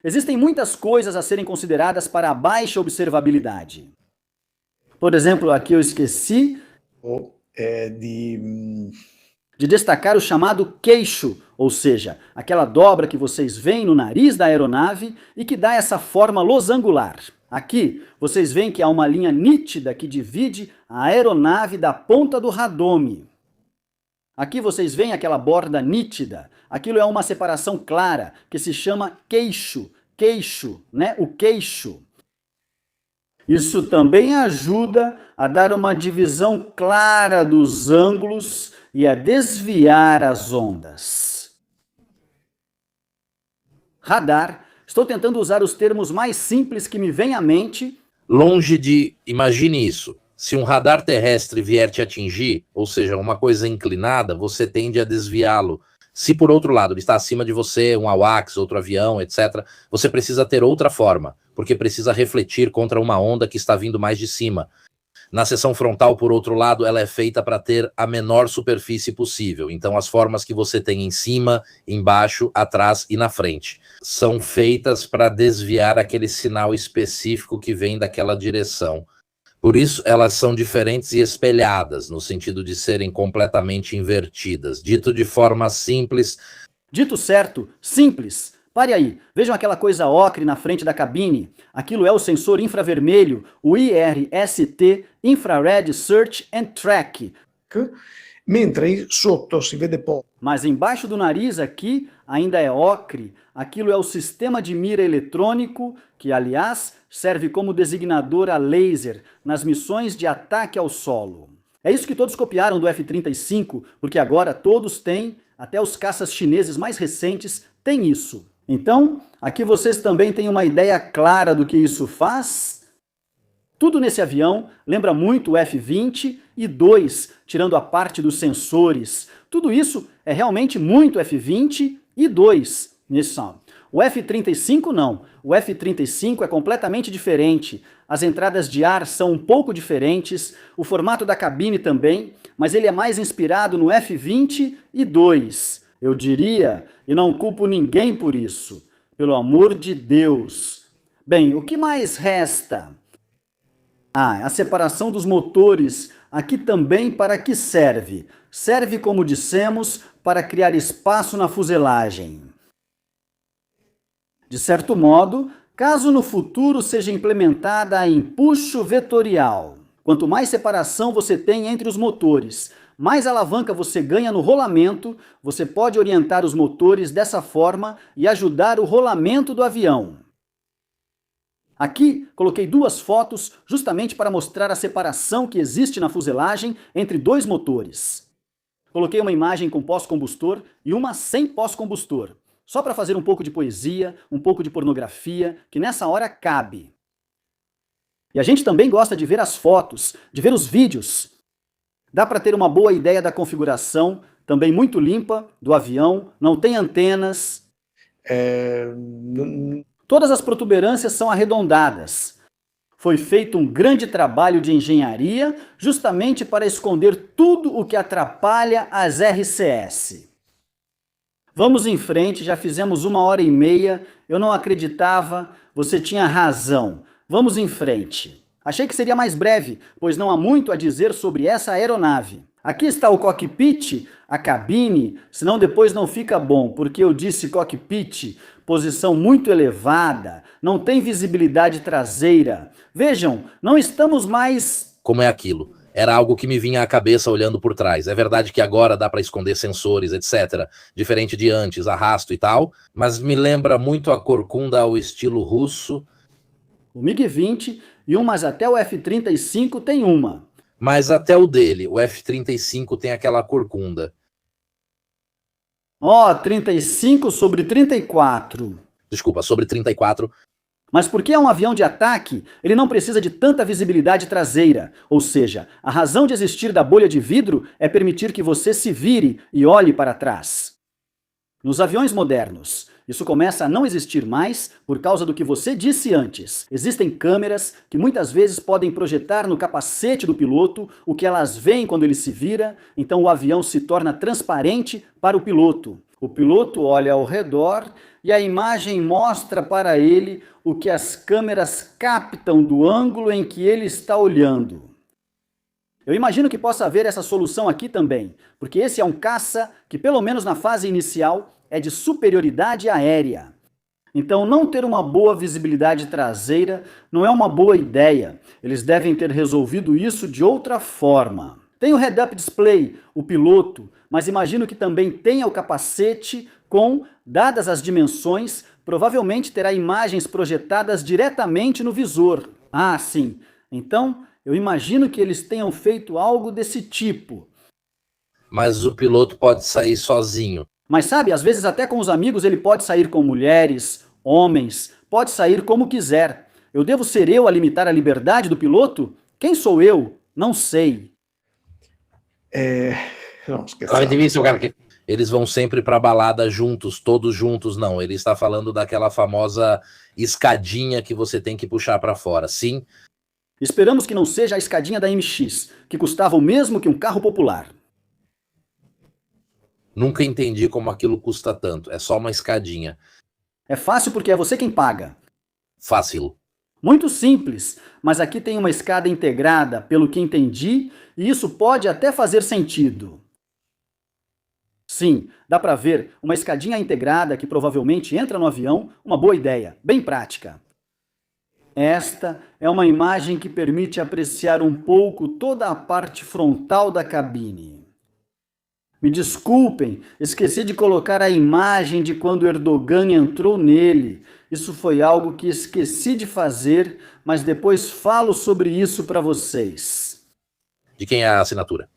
Existem muitas coisas a serem consideradas para a baixa observabilidade. Por exemplo, aqui eu esqueci de destacar o chamado queixo, ou seja, aquela dobra que vocês veem no nariz da aeronave e que dá essa forma losangular. Aqui, vocês veem que há uma linha nítida que divide a aeronave da ponta do radome. Aqui vocês veem aquela borda nítida. Aquilo é uma separação clara, que se chama queixo. Queixo, né? O queixo. Isso também ajuda a dar uma divisão clara dos ângulos e a desviar as ondas. Radar. Estou tentando usar os termos mais simples que me vêm à mente. Longe de... Imagine isso. Se um radar terrestre vier te atingir, ou seja, uma coisa inclinada, você tende a desviá-lo. Se por outro lado ele está acima de você, um AWACS, outro avião, etc., você precisa ter outra forma, porque precisa refletir contra uma onda que está vindo mais de cima. Na seção frontal, por outro lado, ela é feita para ter a menor superfície possível. Então as formas que você tem em cima, embaixo, atrás e na frente são feitas para desviar aquele sinal específico que vem daquela direção. Por isso, elas são diferentes e espelhadas, no sentido de serem completamente invertidas. Dito de forma simples... Dito certo, simples. Pare aí, vejam aquela coisa ocre na frente da cabine. Aquilo é o sensor infravermelho, o IRST, Infrared Search and Track. Mentre sotto si vede pouco. Mas embaixo do nariz aqui ainda é ocre. Aquilo é o sistema de mira eletrônico, que aliás serve como designador a laser nas missões de ataque ao solo. É isso que todos copiaram do F-35, porque agora todos têm, até os caças chineses mais recentes têm isso. Então, aqui vocês também têm uma ideia clara do que isso faz? Tudo nesse avião lembra muito o F-20 e 2, tirando a parte dos sensores. Tudo isso é realmente muito F-20 e 2. O F-35 não. O F-35 é completamente diferente. As entradas de ar são um pouco diferentes, o formato da cabine também, mas ele é mais inspirado no F-20 e 2. Eu diria, e não culpo ninguém por isso. Pelo amor de Deus. Bem, o que mais resta? A separação dos motores. Aqui também para que serve? Serve, como dissemos, para criar espaço na fuselagem. De certo modo, caso no futuro seja implementada a empuxo vetorial. Quanto mais separação você tem entre os motores, mais alavanca você ganha no rolamento, você pode orientar os motores dessa forma e ajudar o rolamento do avião. Aqui coloquei duas fotos justamente para mostrar a separação que existe na fuselagem entre dois motores. Coloquei uma imagem com pós-combustor e uma sem pós-combustor, só para fazer um pouco de poesia, um pouco de pornografia, que nessa hora cabe. E a gente também gosta de ver as fotos, de ver os vídeos. Dá para ter uma boa ideia da configuração, também muito limpa, do avião, não tem antenas. Todas as protuberâncias são arredondadas. Foi feito um grande trabalho de engenharia justamente para esconder tudo o que atrapalha as RCS. Vamos em frente, já fizemos 1h30, eu não acreditava, você tinha razão. Vamos em frente. Achei que seria mais breve, pois não há muito a dizer sobre essa aeronave. Aqui está o cockpit, a cabine, senão depois não fica bom, porque eu disse cockpit, posição muito elevada, não tem visibilidade traseira. Vejam, não estamos mais... Como é aquilo? era algo que me vinha à cabeça olhando por trás. É verdade que agora dá para esconder sensores, etc., diferente de antes, arrasto e tal, mas me lembra muito a corcunda ao estilo russo. O MiG-20 e mas até o F-35 tem uma. Mas até o dele, o F-35, tem aquela corcunda. Ó, 35 sobre 34. Desculpa, sobre 34. Mas porque é um avião de ataque, ele não precisa de tanta visibilidade traseira. Ou seja, a razão de existir da bolha de vidro é permitir que você se vire e olhe para trás. Nos aviões modernos, isso começa a não existir mais por causa do que você disse antes. Existem câmeras que muitas vezes podem projetar no capacete do piloto o que elas veem quando ele se vira, então o avião se torna transparente para o piloto. O piloto olha ao redor e a imagem mostra para ele o que as câmeras captam do ângulo em que ele está olhando. Eu imagino que possa haver essa solução aqui também, porque esse é um caça que, pelo menos na fase inicial, é de superioridade aérea. Então, não ter uma boa visibilidade traseira não é uma boa ideia. Eles devem ter resolvido isso de outra forma. Tem o head-up display, o piloto, mas imagino que também tenha o capacete com, dadas as dimensões, provavelmente terá imagens projetadas diretamente no visor. Ah, sim. Então, eu imagino que eles tenham feito algo desse tipo. Mas o piloto pode sair sozinho. Mas sabe, às vezes até com os amigos ele pode sair com mulheres, homens, pode sair como quiser. Eu devo ser eu a limitar a liberdade do piloto? Quem sou eu? Não sei. Não, scherzavo. Eles vão sempre pra balada juntos, todos juntos, não. Ele está falando daquela famosa escadinha que você tem que puxar pra fora. Sim, Esperamos que não seja a escadinha da MX, que custava o mesmo que um carro popular. nunca entendi como aquilo custa tanto. É só uma escadinha. É fácil porque é você quem paga. Fácil. Muito simples, mas aqui tem uma escada integrada, pelo que entendi, e isso pode até fazer sentido. Sim, dá para ver uma escadinha integrada que provavelmente entra no avião, uma boa ideia, bem prática. Esta é uma imagem que permite apreciar um pouco toda a parte frontal da cabine. Me desculpem, esqueci de colocar a imagem de quando Erdogan entrou nele. Isso foi algo que esqueci de fazer, mas depois falo sobre isso para vocês. De quem é a assinatura?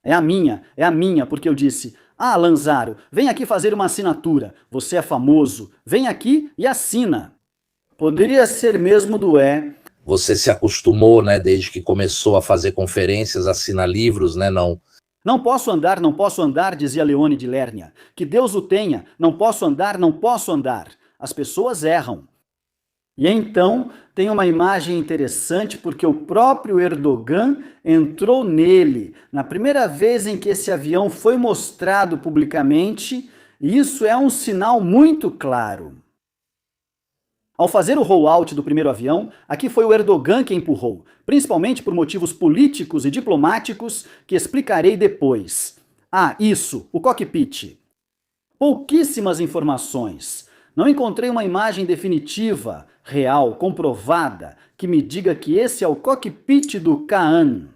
É a minha, porque eu disse: "Ah, Lanzaro, vem aqui fazer uma assinatura. Você é famoso, vem aqui e assina." Poderia ser mesmo do Você se acostumou, né, desde que começou a fazer conferências, assinar livros, né, não? Não posso andar, dizia Leone de Lérnia. Que Deus o tenha, não posso andar, não posso andar. As pessoas erram. E então tem uma imagem interessante porque o próprio Erdogan entrou nele. Na primeira vez em que esse avião foi mostrado publicamente, e isso é um sinal muito claro. Ao fazer o roll-out do primeiro avião, aqui foi o Erdogan que empurrou, principalmente por motivos políticos e diplomáticos que explicarei depois. Ah, isso, o cockpit. Pouquíssimas informações. Não encontrei uma imagem definitiva, real, comprovada, que me diga que esse é o cockpit do Kaan.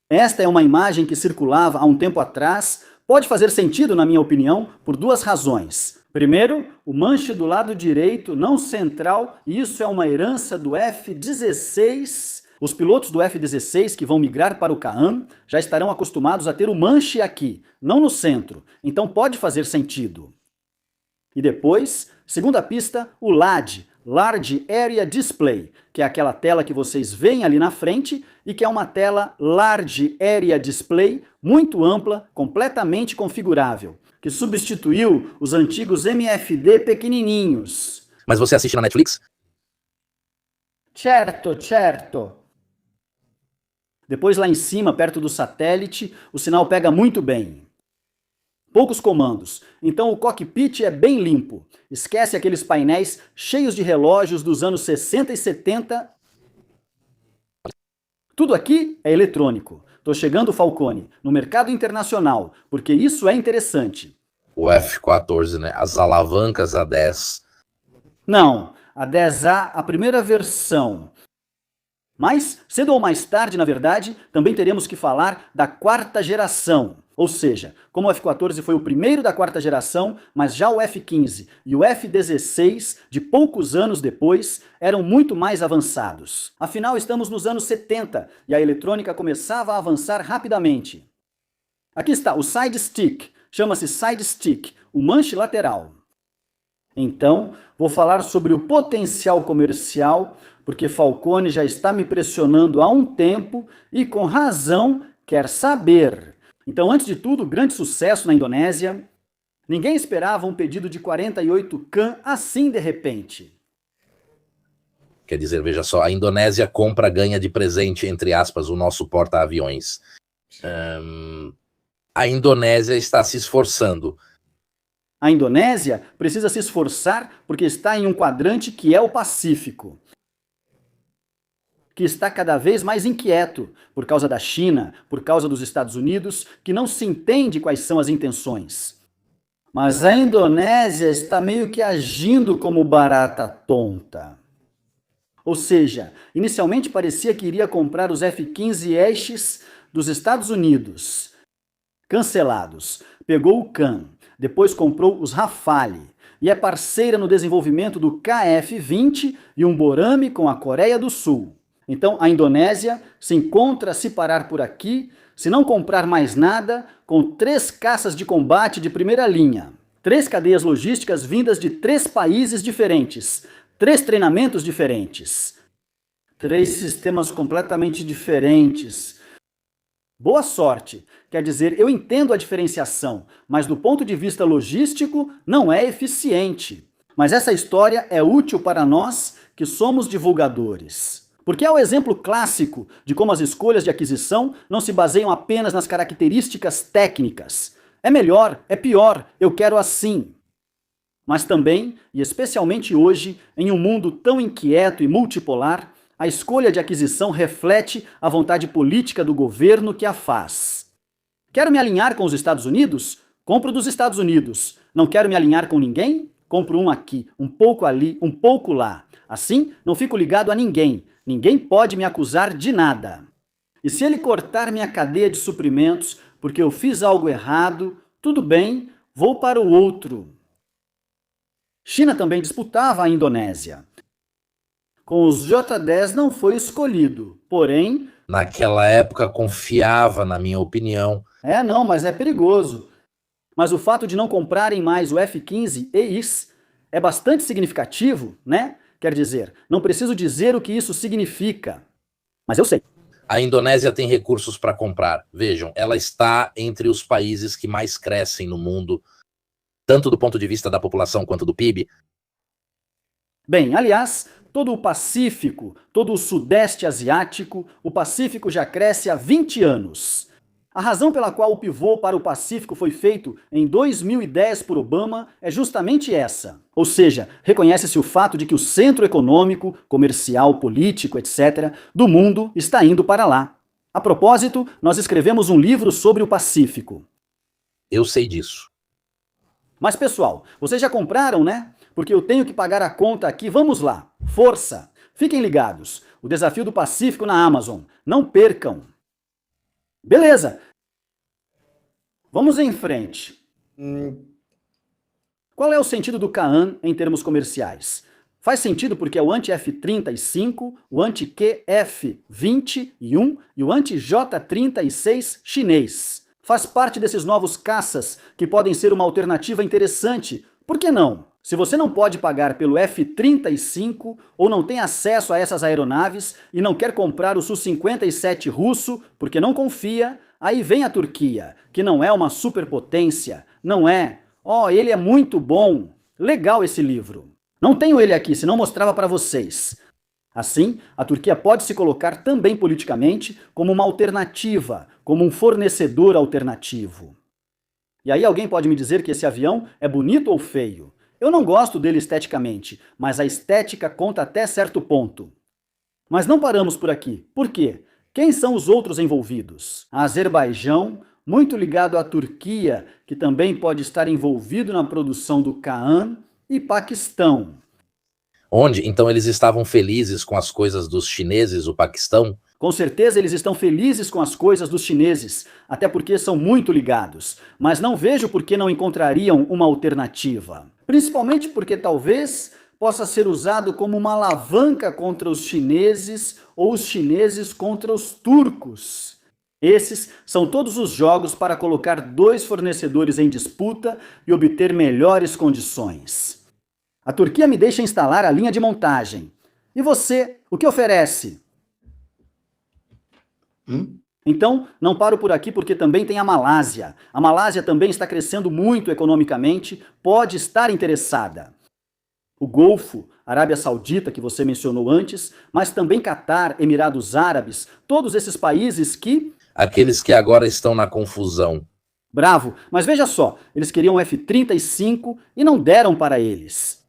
Esta é uma imagem que circulava há um tempo atrás, pode fazer sentido, na minha opinião, por duas razões. Primeiro, o manche do lado direito, não central, e isso é uma herança do F-16. Os pilotos do F-16 que vão migrar para o Kaan já estarão acostumados a ter o manche aqui, não no centro, então pode fazer sentido. E depois, segunda pista, o LAD, Large Area Display, que é aquela tela que vocês veem ali na frente e que é uma tela Large Area Display muito ampla, completamente configurável, que substituiu os antigos MFD pequenininhos. Mas você assiste na Netflix? Certo. Depois lá em cima, perto do satélite, o sinal pega muito bem. Poucos comandos, então o cockpit é bem limpo. Esquece aqueles painéis cheios de relógios dos anos 60 e 70. Tudo aqui é eletrônico. Tô chegando, Falcone, no mercado internacional, porque isso é interessante. O F-14, né? As alavancas A10. Não, a 10A, a primeira versão. Mas, cedo ou mais tarde, na verdade, também teremos que falar da quarta geração. Ou seja, como o F-14 foi o primeiro da quarta geração, mas já o F-15 e o F-16, de poucos anos depois, eram muito mais avançados. Afinal, estamos nos anos 70 e a eletrônica começava a avançar rapidamente. Aqui está o side stick, chama-se side stick, o manche lateral. Então, vou falar sobre o potencial comercial, porque Falcone já está me pressionando há um tempo e, com razão, quer saber. Então, antes de tudo, grande sucesso na Indonésia. Ninguém esperava um pedido de 48 Kan assim de repente. Quer dizer, veja só, a Indonésia compra, ganha de presente, entre aspas, o nosso porta-aviões. A Indonésia está se esforçando. A Indonésia precisa se esforçar porque está em um quadrante que é o Pacífico, que está cada vez mais inquieto por causa da China, por causa dos Estados Unidos, que não se entende quais são as intenções. Mas a Indonésia está meio que agindo como barata tonta. Ou seja, inicialmente parecia que iria comprar os F-15 Aches dos Estados Unidos. Cancelados. Pegou o Kan, depois comprou os Rafale e é parceira no desenvolvimento do KF-20 e um Borame com a Coreia do Sul. Então a Indonésia se encontra a se parar por aqui, se não comprar mais nada, com 3 caças de combate de primeira linha, 3 cadeias logísticas vindas de 3 países diferentes, 3 treinamentos diferentes, 3 sistemas completamente diferentes. Boa sorte! Quer dizer, eu entendo a diferenciação, mas do ponto de vista logístico não é eficiente. Mas essa história é útil para nós que somos divulgadores. Porque é o exemplo clássico de como as escolhas de aquisição não se baseiam apenas nas características técnicas. É melhor, é pior, eu quero assim. Mas também, e especialmente hoje, em um mundo tão inquieto e multipolar, a escolha de aquisição reflete a vontade política do governo que a faz. Quero me alinhar com os Estados Unidos? Compro dos Estados Unidos. Não quero me alinhar com ninguém? Compro um aqui, um pouco ali, um pouco lá. Assim, não fico ligado a ninguém. Ninguém pode me acusar de nada. E se ele cortar minha cadeia de suprimentos porque eu fiz algo errado, tudo bem, vou para o outro. China também disputava a Indonésia. Com os J-10 não foi escolhido, porém... Naquela época confiava, na minha opinião. Não, mas é perigoso. Mas o fato de não comprarem mais o F-15 EIS é bastante significativo, né? Quer dizer, não preciso dizer o que isso significa, mas eu sei. A Indonésia tem recursos para comprar. Vejam, ela está entre os países que mais crescem no mundo, tanto do ponto de vista da população quanto do PIB. Bem, aliás, todo o Pacífico, todo o Sudeste Asiático, o Pacífico já cresce há 20 anos. A razão pela qual o pivô para o Pacífico foi feito em 2010 por Obama é justamente essa. Ou seja, reconhece-se o fato de que o centro econômico, comercial, político, etc., do mundo está indo para lá. A propósito, nós escrevemos um livro sobre o Pacífico. Eu sei disso. Mas pessoal, vocês já compraram, né? Porque eu tenho que pagar a conta aqui. Vamos lá. Força! Fiquem ligados. O Desafio do Pacífico na Amazon. Não percam! Beleza! Vamos em frente. Qual é o sentido do Kaan em termos comerciais? Faz sentido porque é o anti-F-35, o anti-QF-21 e o anti-J-36 chinês. Faz parte desses novos caças que podem ser uma alternativa interessante. Por que não? Se você não pode pagar pelo F-35 ou não tem acesso a essas aeronaves e não quer comprar o Su-57 russo porque não confia, aí vem a Turquia, que não é uma superpotência, não é. Ele é muito bom. Legal esse livro. Não tenho ele aqui, senão mostrava para vocês. Assim, a Turquia pode se colocar também politicamente como uma alternativa, como um fornecedor alternativo. E aí alguém pode me dizer que esse avião é bonito ou feio? Eu não gosto dele esteticamente, mas a estética conta até certo ponto. Mas não paramos por aqui. Por quê? Quem são os outros envolvidos? A Azerbaijão, muito ligado à Turquia, que também pode estar envolvido na produção do Kaan, e Paquistão. Onde? Então eles estavam felizes com as coisas dos chineses, o Paquistão? Com certeza eles estão felizes com as coisas dos chineses, até porque são muito ligados, mas não vejo por que não encontrariam uma alternativa. Principalmente porque talvez possa ser usado como uma alavanca contra os chineses ou os chineses contra os turcos. Esses são todos os jogos para colocar dois fornecedores em disputa e obter melhores condições. A Turquia me deixa instalar a linha de montagem. E você, o que oferece? Então, não paro por aqui porque também tem a Malásia. A Malásia também está crescendo muito economicamente, pode estar interessada. O Golfo, Arábia Saudita, que você mencionou antes, mas também Catar, Emirados Árabes, todos esses países que... Aqueles que agora estão na confusão. Bravo, mas veja só, eles queriam F-35 e não deram para eles.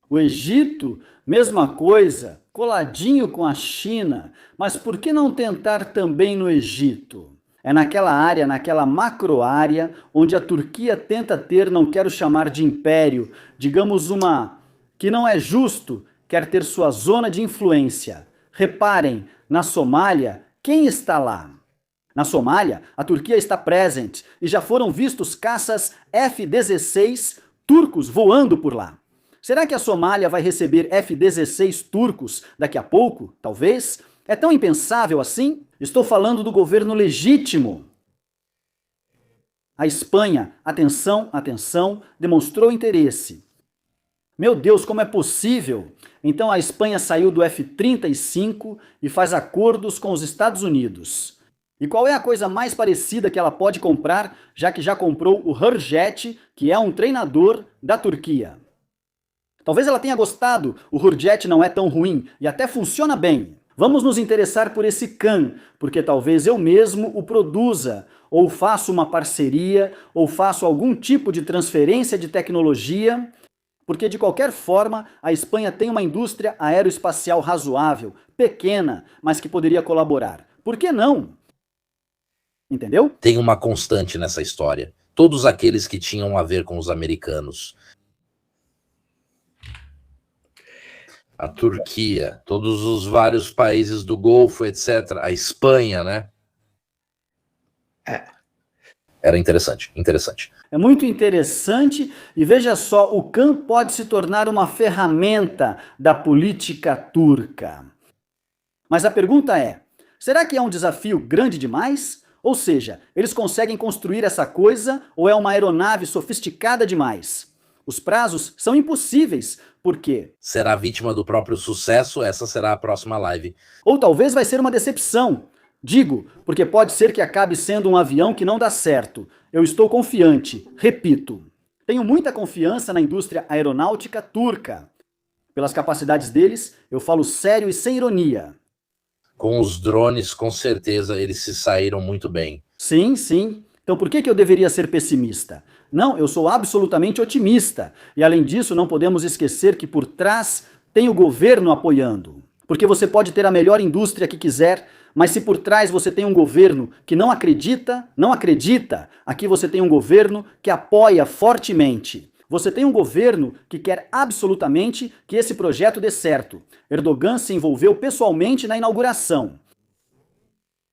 O Egito, mesma coisa, coladinho com a China, mas por que não tentar também no Egito? É naquela área, naquela macro-área, onde a Turquia tenta ter, não quero chamar de império, digamos uma que não é justo, quer ter sua zona de influência. Reparem, na Somália, quem está lá? Na Somália, a Turquia está presente e já foram vistos caças F-16 turcos voando por lá. Será que a Somália vai receber F-16 turcos daqui a pouco? Talvez? É tão impensável assim? Estou falando do governo legítimo. A Espanha, atenção, atenção, demonstrou interesse. Meu Deus, como é possível? Então a Espanha saiu do F-35 e faz acordos com os Estados Unidos. E qual é a coisa mais parecida que ela pode comprar, já que já comprou o Hürjet, que é um treinador da Turquia? Talvez ela tenha gostado, o Hürjet não é tão ruim e até funciona bem. Vamos nos interessar por esse Khan, porque talvez eu mesmo o produza, ou faço uma parceria, ou faço algum tipo de transferência de tecnologia, porque de qualquer forma a Espanha tem uma indústria aeroespacial razoável, pequena, mas que poderia colaborar. Por que não? Entendeu? Tem uma constante nessa história. Todos aqueles que tinham a ver com os americanos. A Turquia, todos os vários países do Golfo, etc. A Espanha, né? Era interessante, interessante. É muito interessante e veja só, o Khan pode se tornar uma ferramenta da política turca. Mas a pergunta é, será que é um desafio grande demais? Ou seja, eles conseguem construir essa coisa ou é uma aeronave sofisticada demais? Os prazos são impossíveis, por quê? Será vítima do próprio sucesso? Essa será a próxima live. Ou talvez vai ser uma decepção. Digo, porque pode ser que acabe sendo um avião que não dá certo. Eu estou confiante, repito. Tenho muita confiança na indústria aeronáutica turca. Pelas capacidades deles, eu falo sério e sem ironia. Com os drones, com certeza, eles se saíram muito bem. Sim, sim. Então por que eu deveria ser pessimista? Não, eu sou absolutamente otimista. E além disso, não podemos esquecer que por trás tem o governo apoiando. Porque você pode ter a melhor indústria que quiser, mas se por trás você tem um governo que não acredita, aqui você tem um governo que apoia fortemente. Você tem um governo que quer absolutamente que esse projeto dê certo. Erdogan se envolveu pessoalmente na inauguração.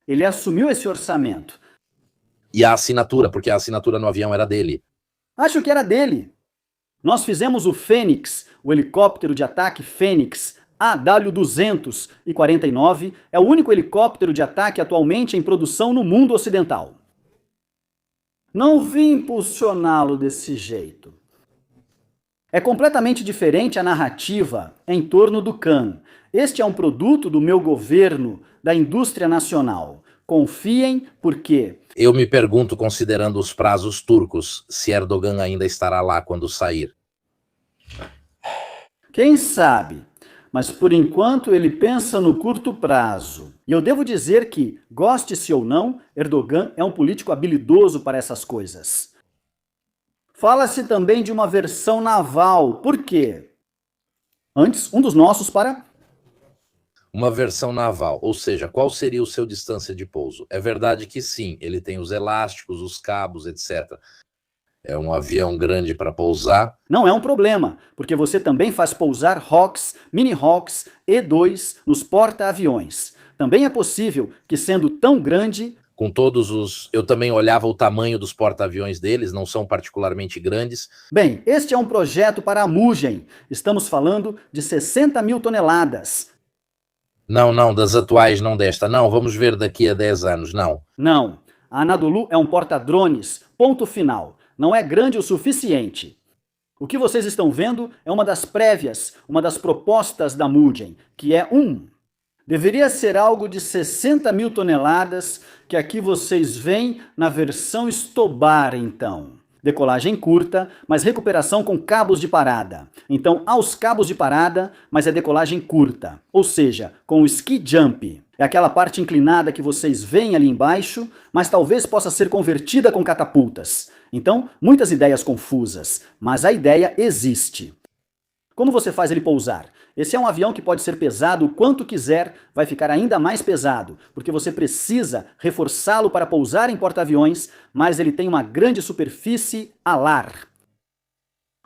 Ele assumiu esse orçamento. E a assinatura, porque a assinatura no avião era dele. Acho que era dele. Nós fizemos o Fênix, o helicóptero de ataque Fênix, AW249, é o único helicóptero de ataque atualmente em produção no mundo ocidental. Não vim impulsioná-lo desse jeito. É completamente diferente a narrativa em torno do Khan. Este é um produto do meu governo, da indústria nacional. Confiem, porque... Eu me pergunto, considerando os prazos turcos, se Erdogan ainda estará lá quando sair. Quem sabe? Mas por enquanto ele pensa no curto prazo. E eu devo dizer que, goste-se ou não, Erdogan é um político habilidoso para essas coisas. Fala-se também de uma versão naval. Por quê? Antes, um dos nossos para... Uma versão naval, ou seja, qual seria o seu distância de pouso? É verdade que sim, ele tem os elásticos, os cabos, etc. É um avião grande para pousar. Não é um problema, porque você também faz pousar Hawks, Mini Hawks, E-2 nos porta-aviões. Também é possível que, sendo tão grande... Com todos os... Eu também olhava o tamanho dos porta-aviões deles, não são particularmente grandes. Bem, este é um projeto para a Mugen. Estamos falando de 60 mil toneladas. Não, das atuais, não desta. Não, vamos ver daqui a 10 anos, não. Não, a Anadolu é um porta-drones, ponto final. Não é grande o suficiente. O que vocês estão vendo é uma das prévias, uma das propostas da Mugen, que é Deveria ser algo de 60 mil toneladas, que aqui vocês veem na versão Stobar, então. Decolagem curta, mas recuperação com cabos de parada. Então, aos cabos de parada, mas é decolagem curta. Ou seja, com o ski jump. É aquela parte inclinada que vocês veem ali embaixo, mas talvez possa ser convertida com catapultas. Então, muitas ideias confusas, mas a ideia existe. Como você faz ele pousar? Esse é um avião que pode ser pesado o quanto quiser, vai ficar ainda mais pesado, porque você precisa reforçá-lo para pousar em porta-aviões, mas ele tem uma grande superfície alar.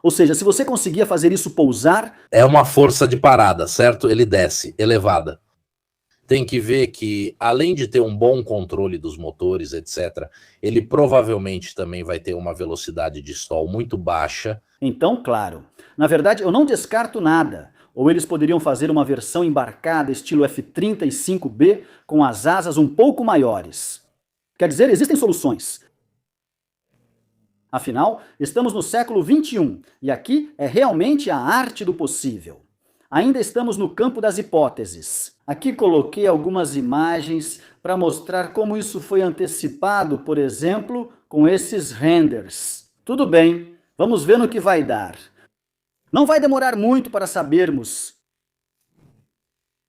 Ou seja, se você conseguia fazer isso pousar... É uma força de parada, certo? Ele desce, elevada. Tem que ver que, além de ter um bom controle dos motores, etc., ele provavelmente também vai ter uma velocidade de stall muito baixa. Então, claro. Na verdade, eu não descarto nada. Ou eles poderiam fazer uma versão embarcada estilo F-35B com as asas um pouco maiores. Quer dizer, existem soluções. Afinal, estamos no século XXI e aqui é realmente a arte do possível. Ainda estamos no campo das hipóteses. Aqui coloquei algumas imagens para mostrar como isso foi antecipado, por exemplo, com esses renders. Tudo bem, vamos ver no que vai dar. Não vai demorar muito para sabermos.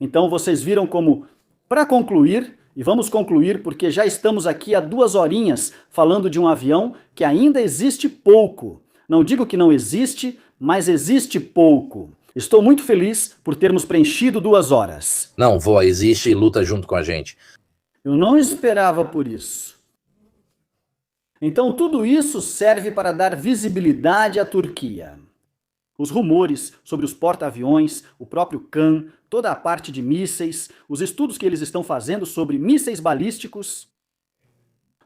Então vocês viram como, para concluir, e vamos concluir porque já estamos aqui há 2 horinhas falando de um avião que ainda existe pouco. Não digo que não existe, mas existe pouco. Estou muito feliz por termos preenchido 2 horas. Não, voa, existe e luta junto com a gente. Eu não esperava por isso. Então tudo isso serve para dar visibilidade à Turquia. Os rumores sobre os porta-aviões, o próprio Kan, toda a parte de mísseis, os estudos que eles estão fazendo sobre mísseis balísticos.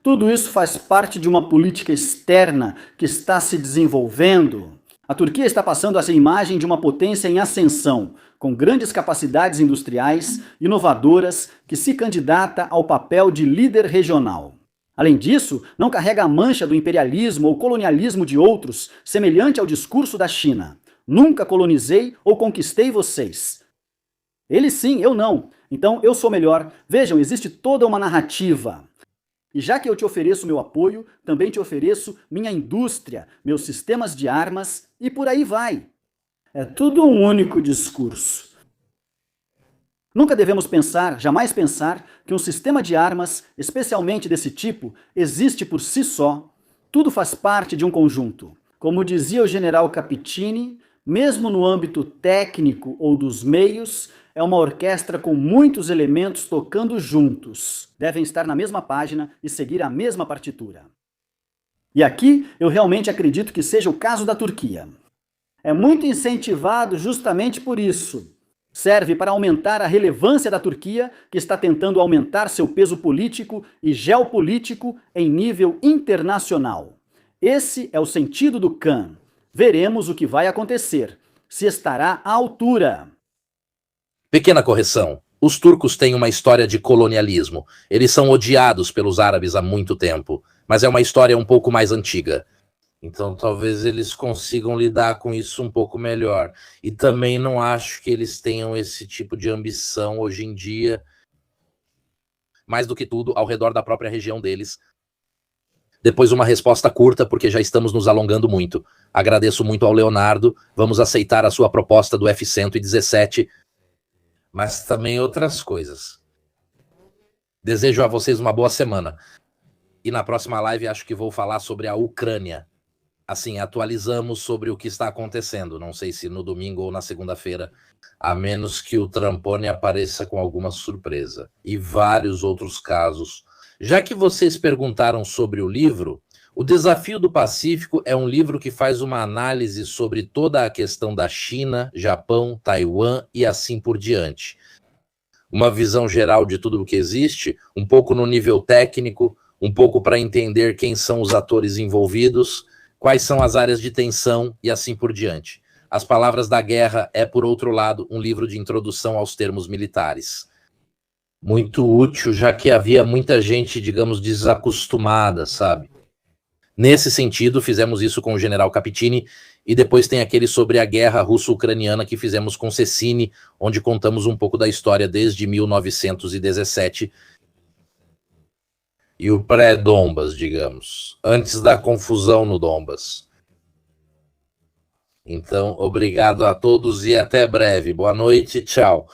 Tudo isso faz parte de uma política externa que está se desenvolvendo. A Turquia está passando essa imagem de uma potência em ascensão, com grandes capacidades industriais, inovadoras, que se candidata ao papel de líder regional. Além disso, não carrega a mancha do imperialismo ou colonialismo de outros, semelhante ao discurso da China. Nunca colonizei ou conquistei vocês. Ele sim, eu não. Então eu sou melhor. Vejam, existe toda uma narrativa. E já que eu te ofereço meu apoio, também te ofereço minha indústria, meus sistemas de armas e por aí vai. É tudo um único discurso. Nunca devemos pensar, jamais pensar, que um sistema de armas, especialmente desse tipo, existe por si só. Tudo faz parte de um conjunto. Como dizia o general Capitini, mesmo no âmbito técnico ou dos meios, é uma orquestra com muitos elementos tocando juntos. Devem estar na mesma página e seguir a mesma partitura. E aqui eu realmente acredito que seja o caso da Turquia. É muito incentivado justamente por isso. Serve para aumentar a relevância da Turquia, que está tentando aumentar seu peso político e geopolítico em nível internacional. Esse é o sentido do Kan. Veremos o que vai acontecer. Se estará à altura. Pequena correção. Os turcos têm uma história de colonialismo. Eles são odiados pelos árabes há muito tempo, mas é uma história um pouco mais antiga. Então talvez eles consigam lidar com isso um pouco melhor. E também não acho que eles tenham esse tipo de ambição hoje em dia, mais do que tudo, ao redor da própria região deles. Depois uma resposta curta, porque já estamos nos alongando muito. Agradeço muito ao Leonardo, vamos aceitar a sua proposta do F-117, mas também outras coisas. Desejo a vocês uma boa semana. E na próxima live acho que vou falar sobre a Ucrânia. Assim, atualizamos sobre o que está acontecendo. Não sei se no domingo ou na segunda-feira, a menos que o Trampone apareça com alguma surpresa. E vários outros casos. Já que vocês perguntaram sobre o livro O Desafio do Pacífico é um livro que faz uma análise sobre toda a questão da China, Japão, Taiwan e assim por diante. Uma visão geral de tudo o que existe, um pouco no nível técnico, um pouco para entender quem são os atores envolvidos, quais são as áreas de tensão e assim por diante. As Palavras da Guerra é, por outro lado, um livro de introdução aos termos militares. Muito útil, já que havia muita gente, digamos, desacostumada, sabe? Nesse sentido, fizemos isso com o general Capitini, e depois tem aquele sobre a guerra russo-ucraniana que fizemos com Cecchini, onde contamos um pouco da história desde 1917 e o pré-Donbas, digamos, antes da confusão no Donbas. Então, obrigado a todos e até breve. Boa noite, tchau.